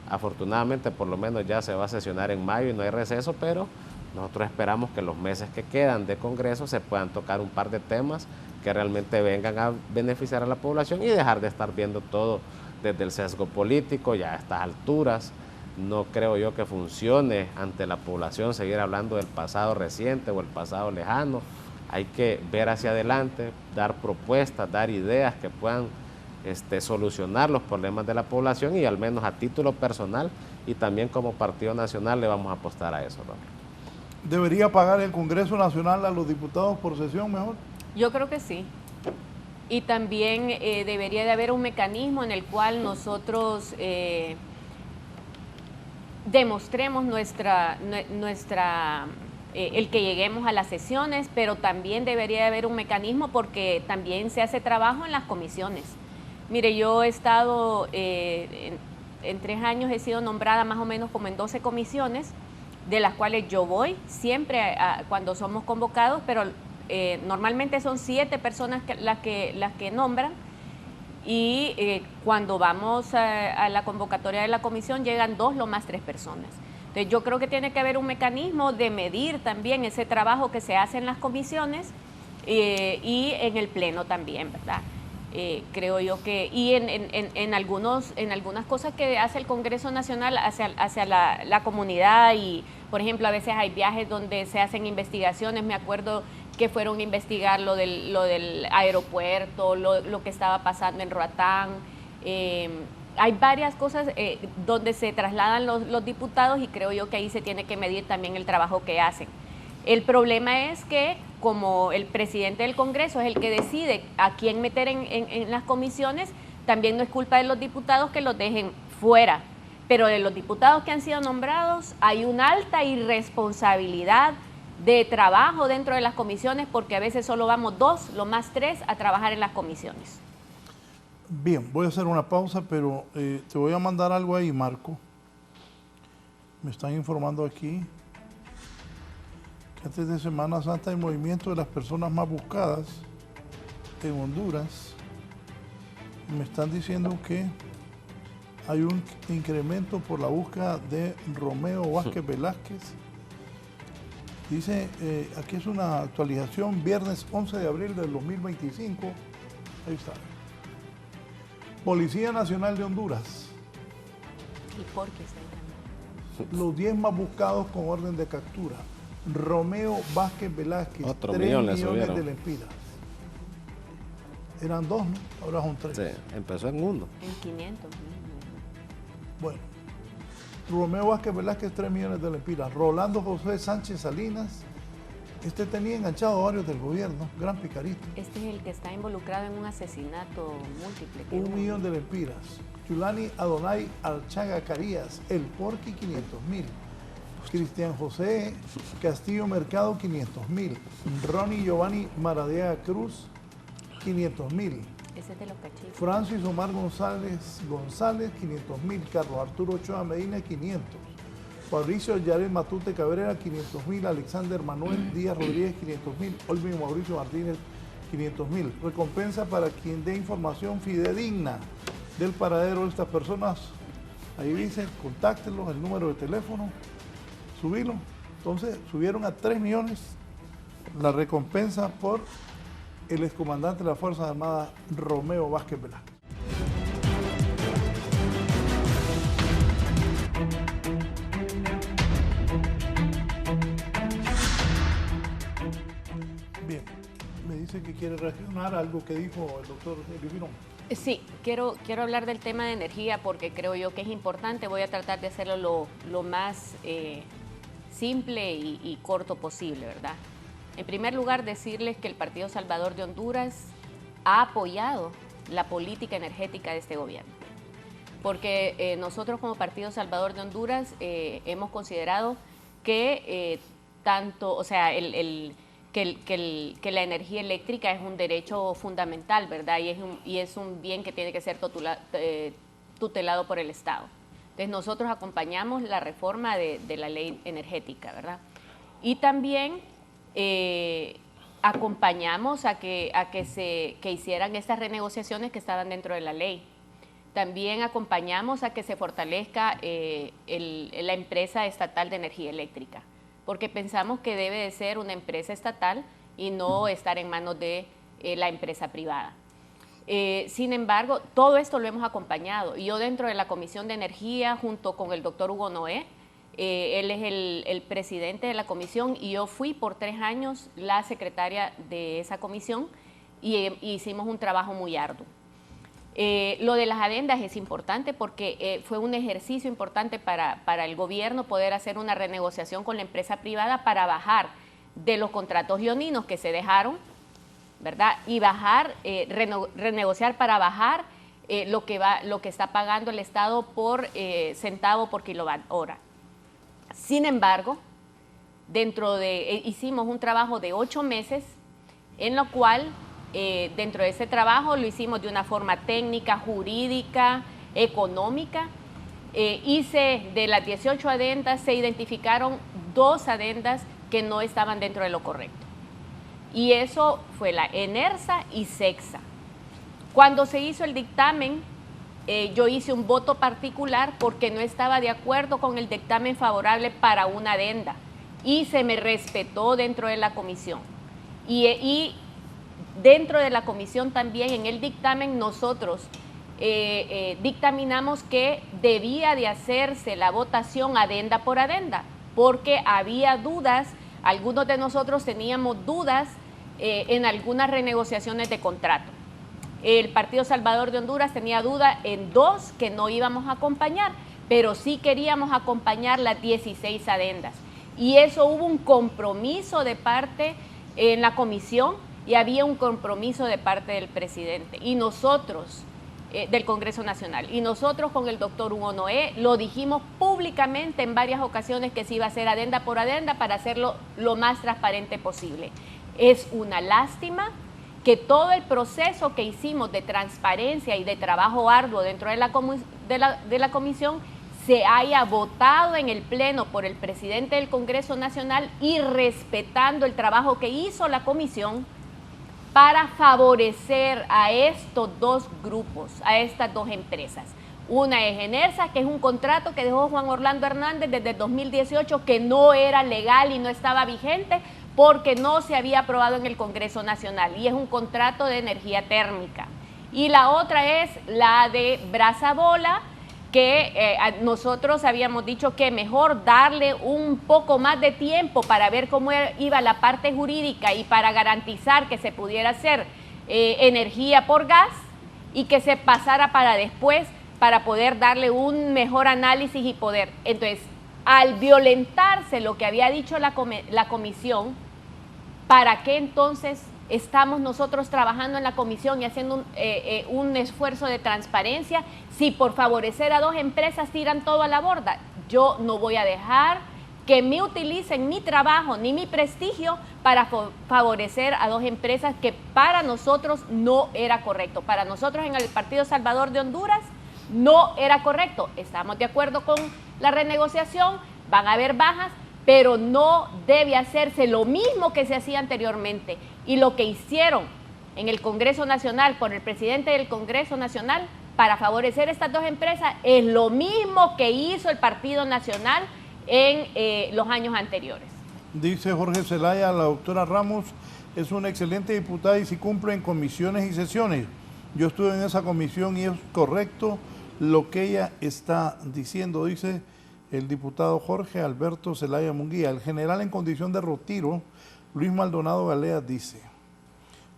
afortunadamente por lo menos ya se va a sesionar en mayo y no hay receso, pero nosotros esperamos que los meses que quedan de Congreso se puedan tocar un par de temas que realmente vengan a beneficiar a la población y dejar de estar viendo todo desde el sesgo político. Ya a estas alturas no creo yo que funcione ante la población seguir hablando del pasado reciente o el pasado lejano. Hay que ver hacia adelante, dar propuestas, dar ideas que puedan solucionar los problemas de la población, y al menos a título personal y también como Partido Nacional le vamos a apostar a eso, ¿no? ¿Debería pagar el Congreso Nacional a los diputados por sesión mejor? Yo creo que sí. Y también debería de haber un mecanismo en el cual nosotros demostremos el que lleguemos a las sesiones, pero también debería de haber un mecanismo porque también se hace trabajo en las comisiones. Mire, yo he estado, en 3 años he sido nombrada más o menos como en 12 comisiones, de las cuales yo voy siempre cuando somos convocados, pero normalmente son 7 personas las que nombran, y cuando vamos a la convocatoria de la comisión llegan 2, lo más 3 personas. Entonces yo creo que tiene que haber un mecanismo de medir también ese trabajo que se hace en las comisiones y en el pleno también, ¿verdad? Creo yo que, y en algunas cosas que hace el Congreso Nacional hacia la comunidad, y por ejemplo a veces hay viajes donde se hacen investigaciones. Me acuerdo que fueron a investigar lo del aeropuerto, lo que estaba pasando en Roatán. Hay varias cosas donde se trasladan los diputados, y creo yo que ahí se tiene que medir también el trabajo que hacen. El problema es que como el presidente del Congreso es el que decide a quién meter en las comisiones, también no es culpa de los diputados que los dejen fuera. Pero de los diputados que han sido nombrados hay una alta irresponsabilidad de trabajo dentro de las comisiones, porque a veces solo vamos 2, lo más 3, a trabajar en las comisiones. Bien, voy a hacer una pausa, pero te voy a mandar algo ahí, Marco. Me están informando aquí que antes de Semana Santa hay movimiento de las personas más buscadas en Honduras. Me están diciendo que hay un incremento por la búsqueda de Romeo Vázquez Velázquez. Dice, aquí es una actualización, viernes 11 de abril del 2025. Ahí está. Policía Nacional de Honduras. ¿Y por qué está ahí? Los 10 más buscados con orden de captura. Romeo Vázquez Velázquez, Otro 3 millón le millones subieron de lempiras. Eran 2, ¿no? Ahora son 3. Sí, empezó en 1. En 500. Bueno, Romeo Vázquez Velázquez, 3 millones de lempiras. Rolando José Sánchez Salinas, este tenía enganchado a varios del gobierno, gran picarito. Este es el que está involucrado en un asesinato múltiple. 1 millón de lempiras. Yulani Adonai Archaga Carías, el Porqui, 500,000. Cristian José Castillo Mercado, 500.000. Ronnie Giovanni Maradiaga Cruz, 500.000. Ese es de los cachitos. Francis Omar González, 500.000. Carlos Arturo Ochoa Medina, 500. Fabricio Yaret Matute Cabrera, 500.000. Alexander Manuel Díaz Rodríguez, 500.000. Olvin Mauricio Martínez, 500.000. Recompensa para quien dé información fidedigna del paradero de estas personas. Ahí dice, contáctenlos, el número de teléfono, subilo. Entonces, subieron a 3 millones la recompensa por el excomandante de las Fuerzas Armadas, Romeo Vázquez Velázquez. Bien, me dice que quiere reaccionar a algo que dijo el doctor Girón. Sí, quiero hablar del tema de energía porque creo yo que es importante. Voy a tratar de hacerlo lo más simple y corto posible, ¿verdad? En primer lugar, decirles que el Partido Salvador de Honduras ha apoyado la política energética de este gobierno. Porque nosotros como Partido Salvador de Honduras hemos considerado que que la energía eléctrica es un derecho fundamental, ¿verdad? Y es un bien que tiene que ser tutelado por el Estado. Entonces nosotros acompañamos la reforma de la ley energética, ¿verdad? Y también acompañamos a que hicieran estas renegociaciones que estaban dentro de la ley. También acompañamos a que se fortalezca la empresa estatal de energía eléctrica, porque pensamos que debe de ser una empresa estatal y no estar en manos de la empresa privada. Sin embargo, todo esto lo hemos acompañado. Yo dentro de la Comisión de Energía, junto con el doctor Hugo Noé, él es el presidente de la comisión y yo fui por 3 años la secretaria de esa comisión y hicimos un trabajo muy arduo. Lo de las adendas es importante porque fue un ejercicio importante para el gobierno poder hacer una renegociación con la empresa privada para bajar de los contratos leoninos que se dejaron, ¿verdad? Y renegociar para bajar lo que está pagando el Estado por centavo por kilowatt hora. Sin embargo, hicimos un trabajo de 8 meses en lo cual dentro de ese trabajo lo hicimos de una forma técnica, jurídica, económica. De las 18 adendas se identificaron 2 adendas que no estaban dentro de lo correcto. Y eso fue la ENERSA y SEXA. Cuando se hizo el dictamen, yo hice un voto particular porque no estaba de acuerdo con el dictamen favorable para una adenda y se me respetó dentro de la comisión. Y dentro de la comisión también, en el dictamen, nosotros dictaminamos que debía de hacerse la votación adenda por adenda, porque había dudas, algunos de nosotros teníamos dudas en algunas renegociaciones de contrato. El Partido Salvador de Honduras tenía duda en 2 que no íbamos a acompañar, pero sí queríamos acompañar las 16 adendas. Y eso hubo un compromiso de parte en la comisión y había un compromiso de parte del presidente y nosotros, del Congreso Nacional. Y nosotros con el doctor Hugo Noé lo dijimos públicamente en varias ocasiones que se iba a hacer adenda por adenda para hacerlo lo más transparente posible. Es una lástima que todo el proceso que hicimos de transparencia y de trabajo arduo dentro de la comisión se haya votado en el Pleno por el presidente del Congreso Nacional y respetando el trabajo que hizo la comisión para favorecer a estos 2 grupos, a estas 2 empresas. Una es ENERSA, que es un contrato que dejó Juan Orlando Hernández desde el 2018 que no era legal y no estaba vigente porque no se había aprobado en el Congreso Nacional y es un contrato de energía térmica. Y la otra es la de Brazabola, que nosotros habíamos dicho que mejor darle un poco más de tiempo para ver cómo iba la parte jurídica y para garantizar que se pudiera hacer energía por gas y que se pasara para después para poder darle un mejor análisis y poder. Entonces, al violentarse lo que había dicho la comisión, ¿para qué entonces estamos nosotros trabajando en la comisión y haciendo un esfuerzo de transparencia si por favorecer a 2 empresas tiran todo a la borda? Yo no voy a dejar que me utilicen mi trabajo ni mi prestigio para favorecer a dos empresas que para nosotros no era correcto. Para nosotros en el Partido Salvador de Honduras no era correcto. Estamos de acuerdo con la renegociación, van a haber bajas, pero no debe hacerse lo mismo que se hacía anteriormente. Y lo que hicieron en el Congreso Nacional por el presidente del Congreso Nacional para favorecer estas dos empresas es lo mismo que hizo el Partido Nacional en los años anteriores. Dice Jorge Zelaya, la doctora Ramos es una excelente diputada y si cumple en comisiones y sesiones. Yo estuve en esa comisión y es correcto lo que ella está diciendo, dice el diputado Jorge Alberto Zelaya Munguía. El general en condición de retiro, Luis Maldonado Galeas, dice: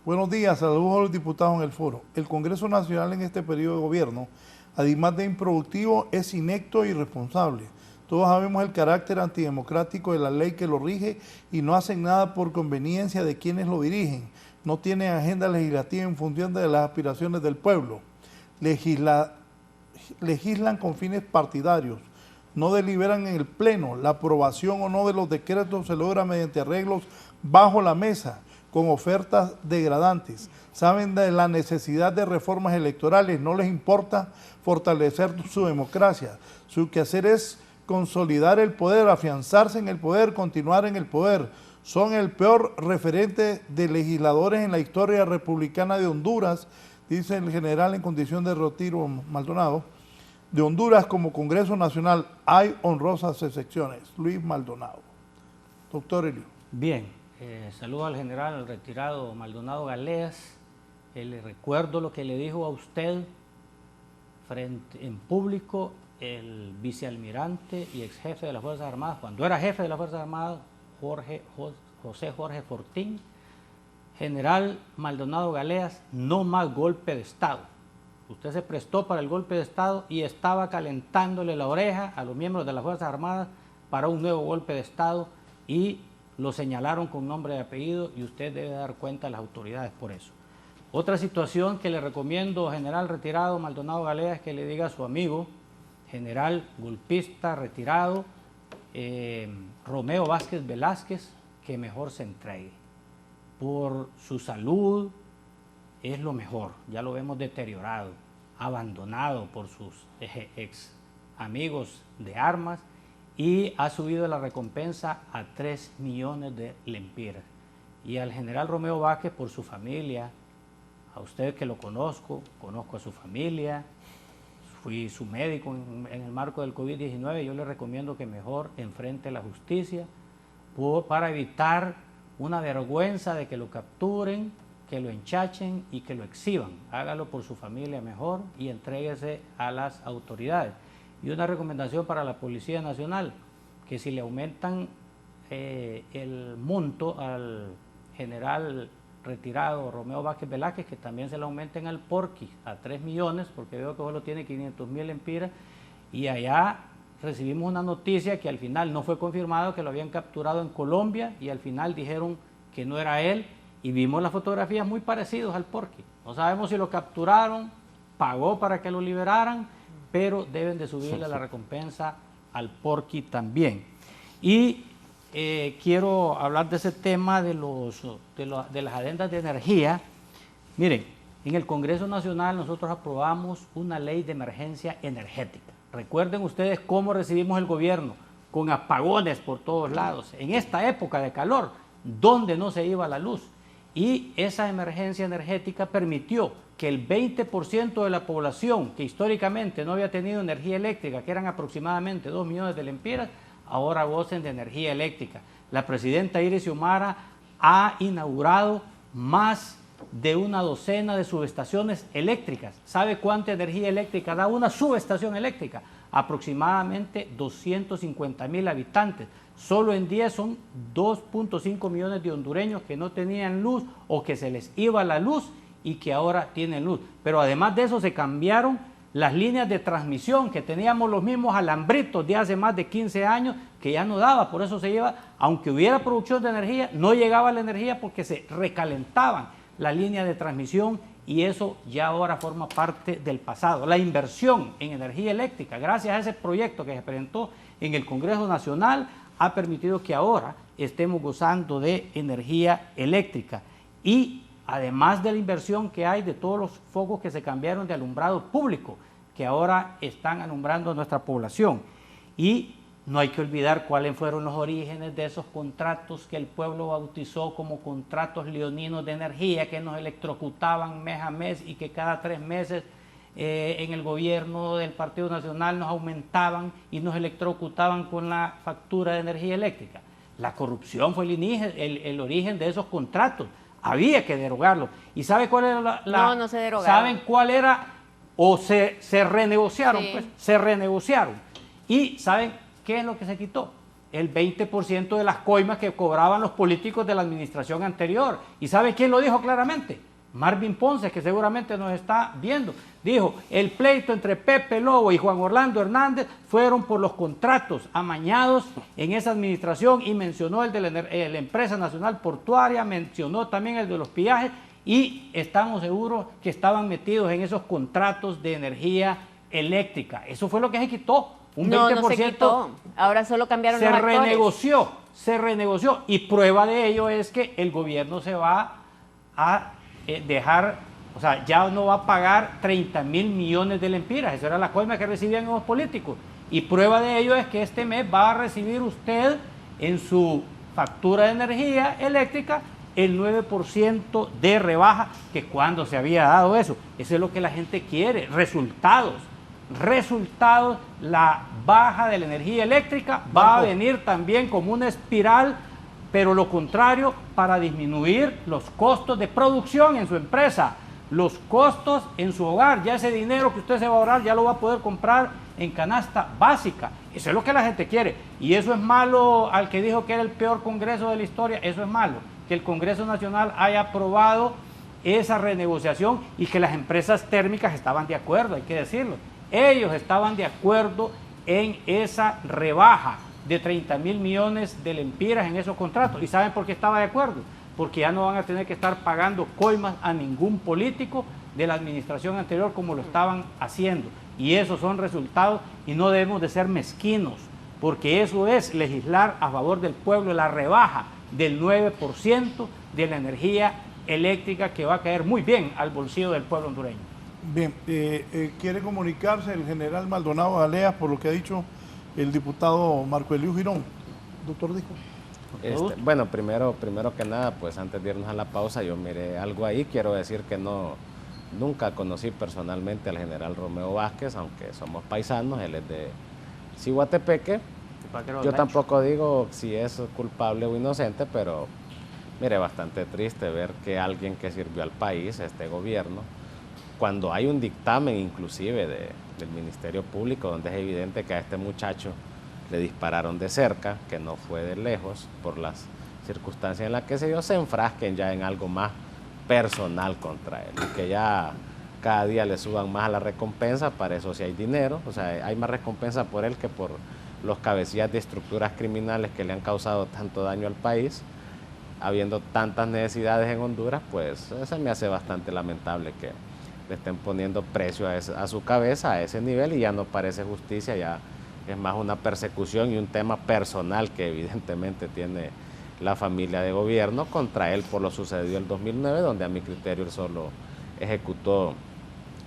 buenos días, saludos a los diputados en el foro. El Congreso Nacional en este periodo de gobierno, además de improductivo, es inepto e irresponsable. Todos sabemos el carácter antidemocrático de la ley que lo rige y no hacen nada por conveniencia de quienes lo dirigen. No tienen agenda legislativa en función de las aspiraciones del pueblo. Legislan con fines partidarios. No deliberan en el pleno. La aprobación o no de los decretos se logra mediante arreglos bajo la mesa, con ofertas degradantes. Saben de la necesidad de reformas electorales. No les importa fortalecer su democracia. Su quehacer es consolidar el poder, afianzarse en el poder, continuar en el poder. Son el peor referente de legisladores en la historia republicana de Honduras, dice el general en condición de retiro Maldonado. De Honduras como Congreso Nacional hay honrosas excepciones. Luis Maldonado. Doctor Elio. Bien, saludo al general retirado Maldonado Galeas. Le recuerdo lo que le dijo a usted en público el vicealmirante y ex jefe de las Fuerzas Armadas, cuando era jefe de las Fuerzas Armadas, José Jorge Fortín. General Maldonado Galeas, no más golpe de Estado. Usted se prestó para el golpe de Estado y estaba calentándole la oreja a los miembros de las Fuerzas Armadas para un nuevo golpe de Estado y lo señalaron con nombre y apellido y usted debe dar cuenta a las autoridades por eso. Otra situación que le recomiendo, general retirado Maldonado Galeas, es que le diga a su amigo, general golpista retirado, Romeo Vázquez Velázquez, que mejor se entregue. Por su salud es lo mejor, ya lo vemos deteriorado, abandonado por sus ex amigos de armas y ha subido la recompensa a 3 millones de lempiras. Y al general Romeo Vázquez por su familia, a usted que lo conozco a su familia, fui su médico en el marco del COVID-19, yo le recomiendo que mejor enfrente la justicia para evitar una vergüenza de que lo capturen, que lo enchachen y que lo exhiban. Hágalo por su familia mejor y entréguese a las autoridades. Y una recomendación para la Policía Nacional, que si le aumentan el monto al general retirado Romeo Vázquez Velázquez, que también se le aumenten al Porqui a 3 millones, porque veo que solo tiene 500,000 lempiras, y allá recibimos una noticia que al final no fue confirmado, que lo habían capturado en Colombia, y al final dijeron que no era él, y vimos las fotografías muy parecidas al Porqui. No sabemos si lo capturaron, pagó para que lo liberaran, pero deben de subirle la recompensa al Porqui también. Y quiero hablar de ese tema de las adendas de energía. Miren, en el Congreso Nacional nosotros aprobamos una ley de emergencia energética. Recuerden ustedes cómo recibimos el gobierno, con apagones por todos lados, en esta época de calor, donde no se iba la luz. Y esa emergencia energética permitió que el 20% de la población que históricamente no había tenido energía eléctrica, que eran aproximadamente 2 millones de lempiras, ahora gocen de energía eléctrica. La presidenta Iris Xiomara ha inaugurado más de una docena de subestaciones eléctricas. ¿Sabe cuánta energía eléctrica da una subestación eléctrica? Aproximadamente 250,000 habitantes. Solo en 10 son 2.5 millones de hondureños que no tenían luz o que se les iba la luz y que ahora tienen luz. Pero además de eso se cambiaron las líneas de transmisión, que teníamos los mismos alambritos de hace más de 15 años que ya no daba, por eso se lleva, aunque hubiera producción de energía, no llegaba la energía porque se recalentaban las líneas de transmisión y eso ya ahora forma parte del pasado. La inversión en energía eléctrica, gracias a ese proyecto que se presentó en el Congreso Nacional, ha permitido que ahora estemos gozando de energía eléctrica. Y además de la inversión que hay de todos los focos que se cambiaron de alumbrado público, que ahora están alumbrando a nuestra población. Y no hay que olvidar cuáles fueron los orígenes de esos contratos que el pueblo bautizó como contratos leoninos de energía, que nos electrocutaban mes a mes y que cada 3 meses en el gobierno del Partido Nacional nos aumentaban y nos electrocutaban con la factura de energía eléctrica. La corrupción fue el origen de esos contratos. Había que derogarlo. ¿Y sabe cuál era No se derogaron. ¿Saben cuál era? O se renegociaron, Sí. pues, se renegociaron. ¿Y saben qué es lo que se quitó? El 20% de las coimas que cobraban los políticos de la administración anterior. ¿Y sabe quién lo dijo claramente? Marvin Ponce, que seguramente nos está viendo. Dijo, el pleito entre Pepe Lobo y Juan Orlando Hernández fueron por los contratos amañados en esa administración, y mencionó el de la Empresa Nacional Portuaria, mencionó también el de los pillajes, y estamos seguros que estaban metidos en esos contratos de energía eléctrica. Eso fue lo que se quitó. Un 20% no se quitó. Ahora solo cambiaron los actores. Se renegoció. Y prueba de ello es que el gobierno se va a dejar, o sea, ya no va a pagar 30.000 millones de lempiras. Esa era la coima que recibían los políticos. Y prueba de ello es que este mes va a recibir usted en su factura de energía eléctrica el 9% de rebaja, que cuando se había dado eso. Eso es lo que la gente quiere, resultados. La baja de la energía eléctrica va a venir también como una espiral, pero lo contrario, para disminuir los costos de producción en su empresa, los costos en su hogar. Ya ese dinero que usted se va a ahorrar ya lo va a poder comprar en canasta básica. Eso es lo que la gente quiere. Y eso es malo. Al que dijo que era el peor congreso de la historia, eso es malo, que el Congreso Nacional haya aprobado esa renegociación y que las empresas térmicas estaban de acuerdo, hay que decirlo. Ellos estaban de acuerdo en esa rebaja de 30.000 millones de lempiras en esos contratos. ¿Y saben por qué estaba de acuerdo? Porque ya no van a tener que estar pagando coimas a ningún político de la administración anterior como lo estaban haciendo. Y esos son resultados, y no debemos de ser mezquinos, porque eso es legislar a favor del pueblo, la rebaja del 9% de la energía eléctrica, que va a caer muy bien al bolsillo del pueblo hondureño. Bien, quiere comunicarse el general Maldonado Galeas por lo que ha dicho el diputado Marco Eliu Girón. Doctor Disco. Bueno, primero que nada, pues antes de irnos a la pausa, yo miré algo ahí. Quiero decir que nunca conocí personalmente al general Romeo Vázquez, aunque somos paisanos. Él es de Ciguatepeque. Yo tampoco digo si es culpable o inocente, pero mire, bastante triste ver que alguien que sirvió al país, este gobierno, cuando hay un dictamen inclusive del Ministerio Público donde es evidente que a este muchacho le dispararon de cerca, que no fue de lejos, por las circunstancias en las que se dio, se enfrasquen ya en algo más personal contra él, y que ya cada día le suban más a la recompensa. Para eso sí hay dinero, o sea, hay más recompensa por él que por los cabecillas de estructuras criminales que le han causado tanto daño al país. Habiendo tantas necesidades en Honduras, pues se me hace bastante lamentable que le estén poniendo precio a su cabeza a ese nivel, y ya no parece justicia, ya es más una persecución y un tema personal que evidentemente tiene la familia de gobierno contra él por lo sucedido en el 2009, donde a mi criterio él solo ejecutó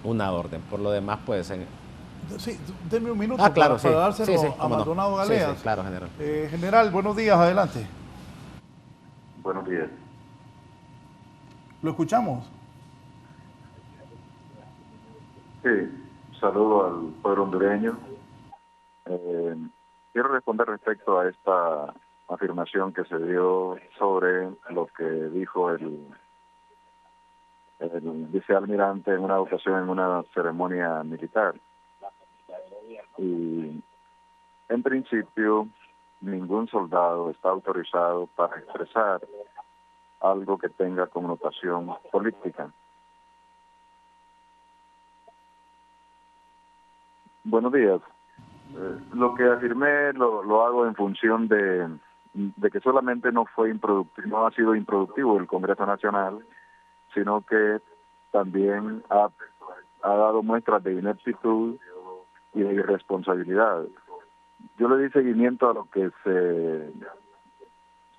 una orden. Por lo demás, pues... Sí, denme un minuto claro, para dárselo a no. Maldonado Galeas. Sí, claro, general. General, buenos días, adelante. Buenos días. ¿Lo escuchamos? Sí, saludo al pueblo hondureño. Quiero responder respecto a esta afirmación que se dio sobre lo que dijo el vicealmirante en una ocasión en una ceremonia militar. Y en principio ningún soldado está autorizado para expresar algo que tenga connotación política. Buenos días. Lo que afirmé lo hago en función de que solamente no ha sido improductivo el Congreso Nacional, sino que también ha dado muestras de ineptitud y de irresponsabilidad. yo le di seguimiento a lo que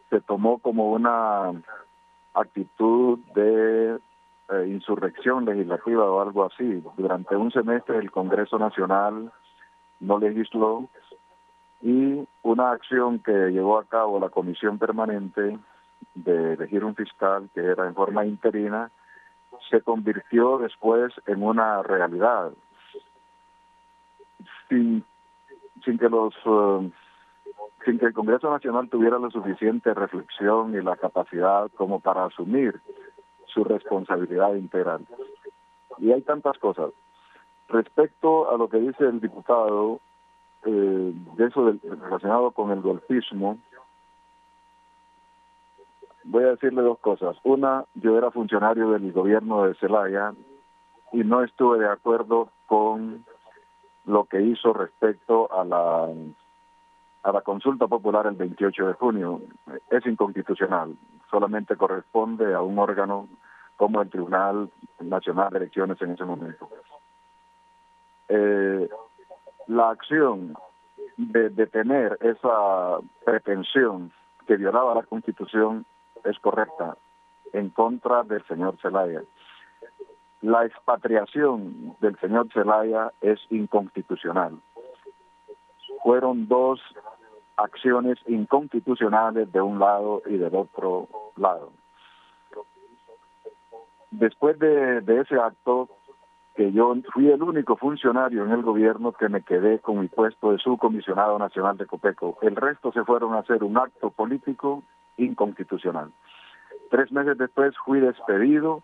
se tomó como una actitud de insurrección legislativa o algo así. Durante un semestre el Congreso Nacional no legisló, y una acción que llevó a cabo la Comisión Permanente de elegir un fiscal, que era en forma interina, se convirtió después en una realidad. Sin que el Congreso Nacional tuviera la suficiente reflexión y la capacidad como para asumir su responsabilidad integral. Y hay tantas cosas. Respecto a lo que dice el diputado, de eso relacionado con el golpismo, voy a decirle dos cosas. Una, yo era funcionario del gobierno de Zelaya y no estuve de acuerdo con lo que hizo respecto a la consulta popular el 28 de junio. Es inconstitucional, solamente corresponde a un órgano como el Tribunal Nacional de Elecciones en ese momento. La acción de tener esa pretensión que violaba la Constitución es correcta, en contra del señor Zelaya. La expatriación del señor Zelaya es inconstitucional. Fueron dos acciones inconstitucionales de un lado y del otro lado. Después de ese acto, que yo fui el único funcionario en el gobierno que me quedé con mi puesto de subcomisionado nacional de Copeco. El resto se fueron a hacer un acto político inconstitucional. 3 meses después fui destituido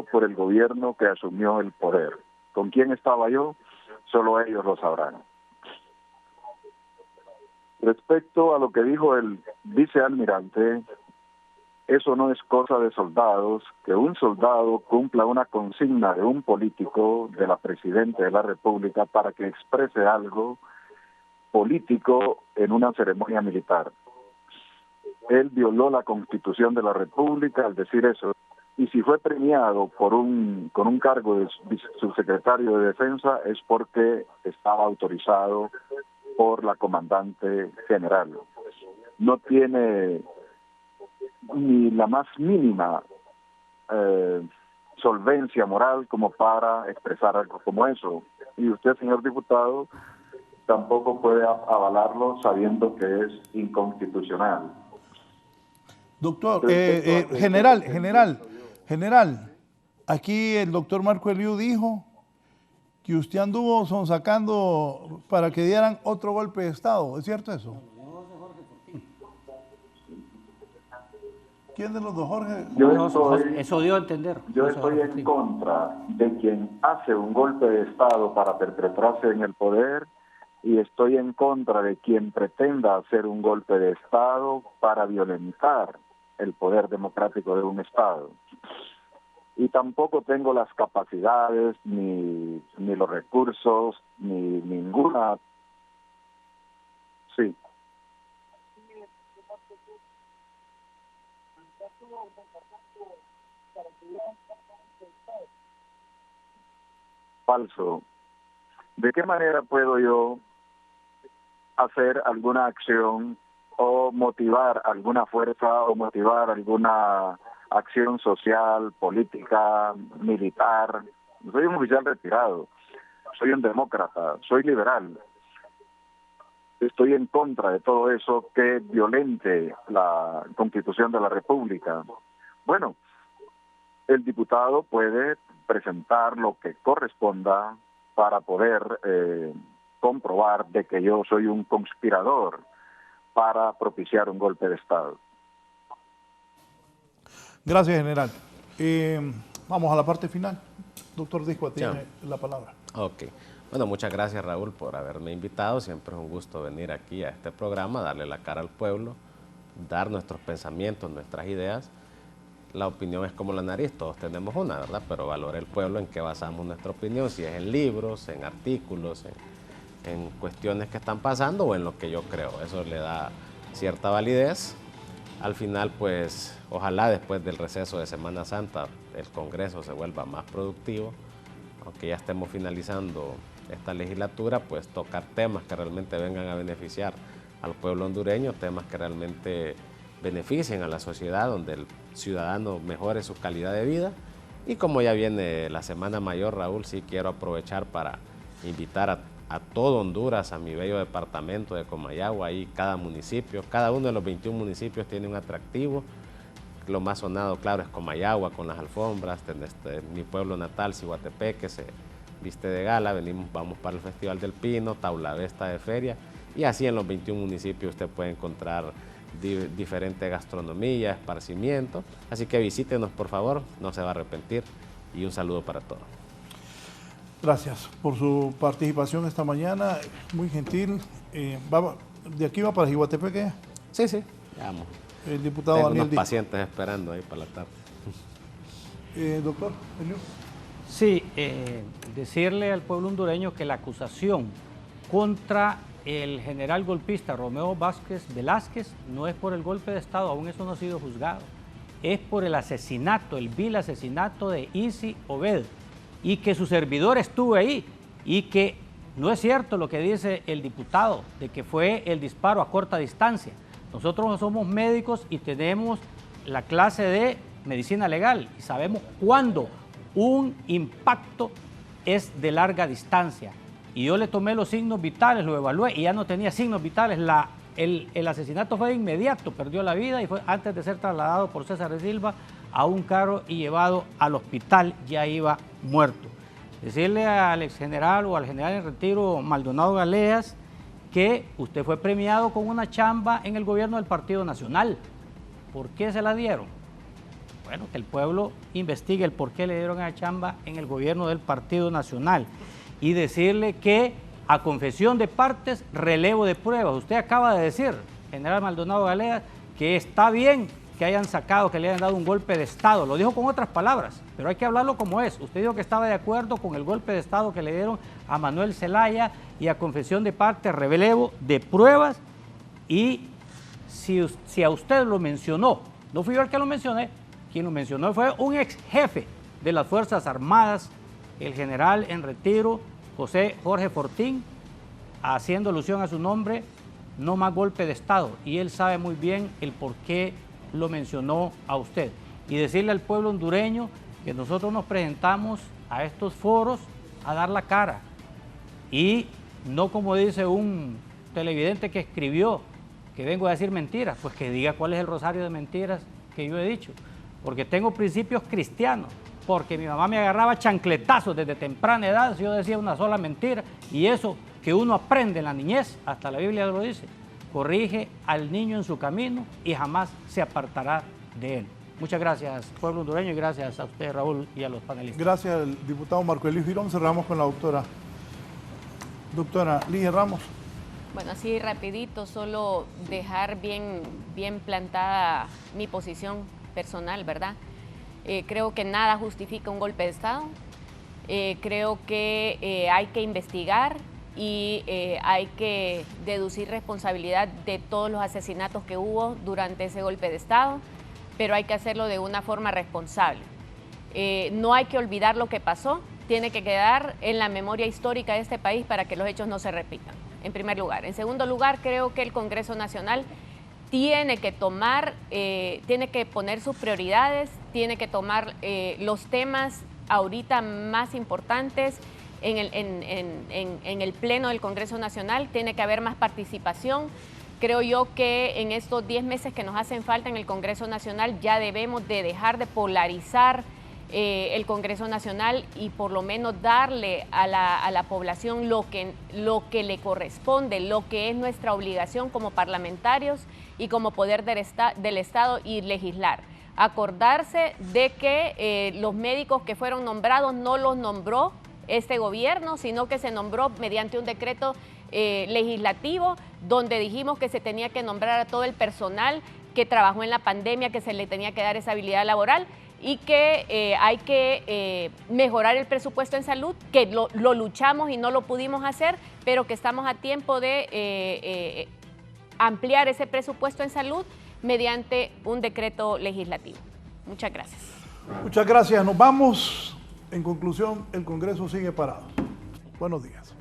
por el gobierno que asumió el poder. ¿Con quién estaba yo? Solo ellos lo sabrán. Respecto a lo que dijo el vicealmirante, eso no es cosa de soldados, que un soldado cumpla una consigna de un político, de la Presidenta de la República, para que exprese algo político en una ceremonia militar. Él violó la Constitución de la República al decir eso, y si fue premiado con un cargo de subsecretario de Defensa es porque estaba autorizado por la comandante general. No tiene ni la más mínima solvencia moral como para expresar algo como eso. Y usted, señor diputado, tampoco puede avalarlo sabiendo que es inconstitucional. Doctor, general, aquí el doctor Marco Eliu dijo que usted anduvo sonsacando para que dieran otro golpe de Estado. ¿Es cierto eso? ¿Quién de los dos, Jorge? Eso dio a entender. Yo estoy en contra de quien hace un golpe de Estado para perpetrarse en el poder, y estoy en contra de quien pretenda hacer un golpe de Estado para violentar el poder democrático de un Estado. Y tampoco tengo las capacidades, ni los recursos, ni ninguna... Sí. Falso. ¿De qué manera puedo yo hacer alguna acción o motivar alguna fuerza o motivar alguna acción social, política, militar? Soy un oficial retirado, soy un demócrata, soy liberal. Estoy en contra de todo eso que violente la Constitución de la República. Bueno, el diputado puede presentar lo que corresponda para poder comprobar de que yo soy un conspirador para propiciar un golpe de Estado. Gracias, general. Vamos a la parte final. Doctor Discua tiene la palabra. Ok. Bueno, muchas gracias, Raúl, por haberme invitado. Siempre es un gusto venir aquí a este programa, darle la cara al pueblo, dar nuestros pensamientos, nuestras ideas. La opinión es como la nariz, todos tenemos una, ¿verdad? Pero valora el pueblo en qué basamos nuestra opinión, si es en libros, en artículos, en cuestiones que están pasando o en lo que yo creo. Eso le da cierta validez. Al final, pues, ojalá después del receso de Semana Santa el Congreso se vuelva más productivo, aunque ya estemos finalizando esta legislatura, pues tocar temas que realmente vengan a beneficiar al pueblo hondureño, temas que realmente beneficien a la sociedad, donde el ciudadano mejore su calidad de vida. Y como ya viene la Semana Mayor, Raúl, sí quiero aprovechar para invitar a todo Honduras, a mi bello departamento de Comayagua. Ahí cada municipio, cada uno de los 21 municipios tiene un atractivo. Lo más sonado, claro, es Comayagua con las alfombras, mi pueblo natal, Ciguatepeque, que se viste de gala, vamos para el Festival del Pino, Taulavesta de feria, y así en los 21 municipios usted puede encontrar diferente gastronomía, esparcimiento, así que visítenos por favor, no se va a arrepentir, y un saludo para todos. Gracias por su participación esta mañana, muy gentil. ¿De aquí va para Ciguatepeque? Sí, ya vamos. El diputado Tengo Daniel unos pacientes esperando ahí para la tarde. Doctor Elio. Sí, decirle al pueblo hondureño que la acusación contra el general golpista Romeo Vázquez Velázquez no es por el golpe de Estado, aún eso no ha sido juzgado, es por el asesinato, el vil asesinato de Isi Obed, y que su servidor estuvo ahí, y que no es cierto lo que dice el diputado, de que fue el disparo a corta distancia. Nosotros no somos médicos y tenemos la clase de medicina legal y sabemos cuándo un impacto es de larga distancia. Y yo le tomé los signos vitales, lo evalué y ya no tenía signos vitales. El asesinato fue de inmediato, perdió la vida y fue antes de ser trasladado por César de Silva a un carro y llevado al hospital, ya iba muerto. Decirle al exgeneral o al general en retiro Maldonado Galeas que usted fue premiado con una chamba en el gobierno del Partido Nacional. ¿Por qué se la dieron? Bueno, que el pueblo investigue el por qué le dieron esa chamba en el gobierno del Partido Nacional. Y decirle que a confesión de partes, relevo de pruebas. Usted acaba de decir, general Maldonado Galeas, que está bien que hayan sacado, que le hayan dado un golpe de Estado. Lo dijo con otras palabras, pero hay que hablarlo como es. Usted dijo que estaba de acuerdo con el golpe de Estado que le dieron a Manuel Zelaya y a confesión de parte, relevo de pruebas. Y si a usted lo mencionó, no fui yo el que lo mencioné, quien lo mencionó fue un ex jefe de las Fuerzas Armadas, el general en retiro, José Jorge Fortín, haciendo alusión a su nombre, no más golpe de Estado. Y él sabe muy bien el por qué lo mencionó a usted. Y decirle al pueblo hondureño que nosotros nos presentamos a estos foros a dar la cara. Y no como dice un televidente que escribió que vengo a decir mentiras, pues que diga cuál es el rosario de mentiras que yo he dicho. Porque tengo principios cristianos, porque mi mamá me agarraba chancletazos desde temprana edad si yo decía una sola mentira, y eso que uno aprende en la niñez, hasta la Biblia lo dice, corrige al niño en su camino y jamás se apartará de él. Muchas gracias, pueblo hondureño, y gracias a usted, Raúl, y a los panelistas. Gracias al diputado Marco Elio Girón. Cerramos con la doctora Ligia Ramos. Bueno, así rapidito, solo dejar bien plantada mi posición personal, ¿verdad? Creo que nada justifica un golpe de Estado. Creo que hay que investigar y hay que deducir responsabilidad de todos los asesinatos que hubo durante ese golpe de Estado, pero hay que hacerlo de una forma responsable. No hay que olvidar lo que pasó, tiene que quedar en la memoria histórica de este país para que los hechos no se repitan, en primer lugar. En segundo lugar, creo que el Congreso Nacional tiene que poner sus prioridades, tiene que tomar los temas ahorita más importantes en el Pleno del Congreso Nacional, tiene que haber más participación. Creo yo que en estos 10 meses que nos hacen falta en el Congreso Nacional ya debemos de dejar de polarizar el Congreso Nacional y por lo menos darle a la población lo que le corresponde, lo que es nuestra obligación como parlamentarios y como poder del Estado y legislar. Acordarse de que los médicos que fueron nombrados no los nombró este gobierno, sino que se nombró mediante un decreto legislativo donde dijimos que se tenía que nombrar a todo el personal que trabajó en la pandemia, que se le tenía que dar esa habilidad laboral y que hay que mejorar el presupuesto en salud, que lo luchamos y no lo pudimos hacer, pero que estamos a tiempo de ampliar ese presupuesto en salud mediante un decreto legislativo. Muchas gracias. Muchas gracias. Nos vamos. En conclusión, el Congreso sigue parado. Buenos días.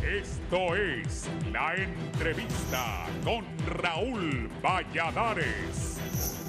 Esto es La Entrevista con Raúl Valladares.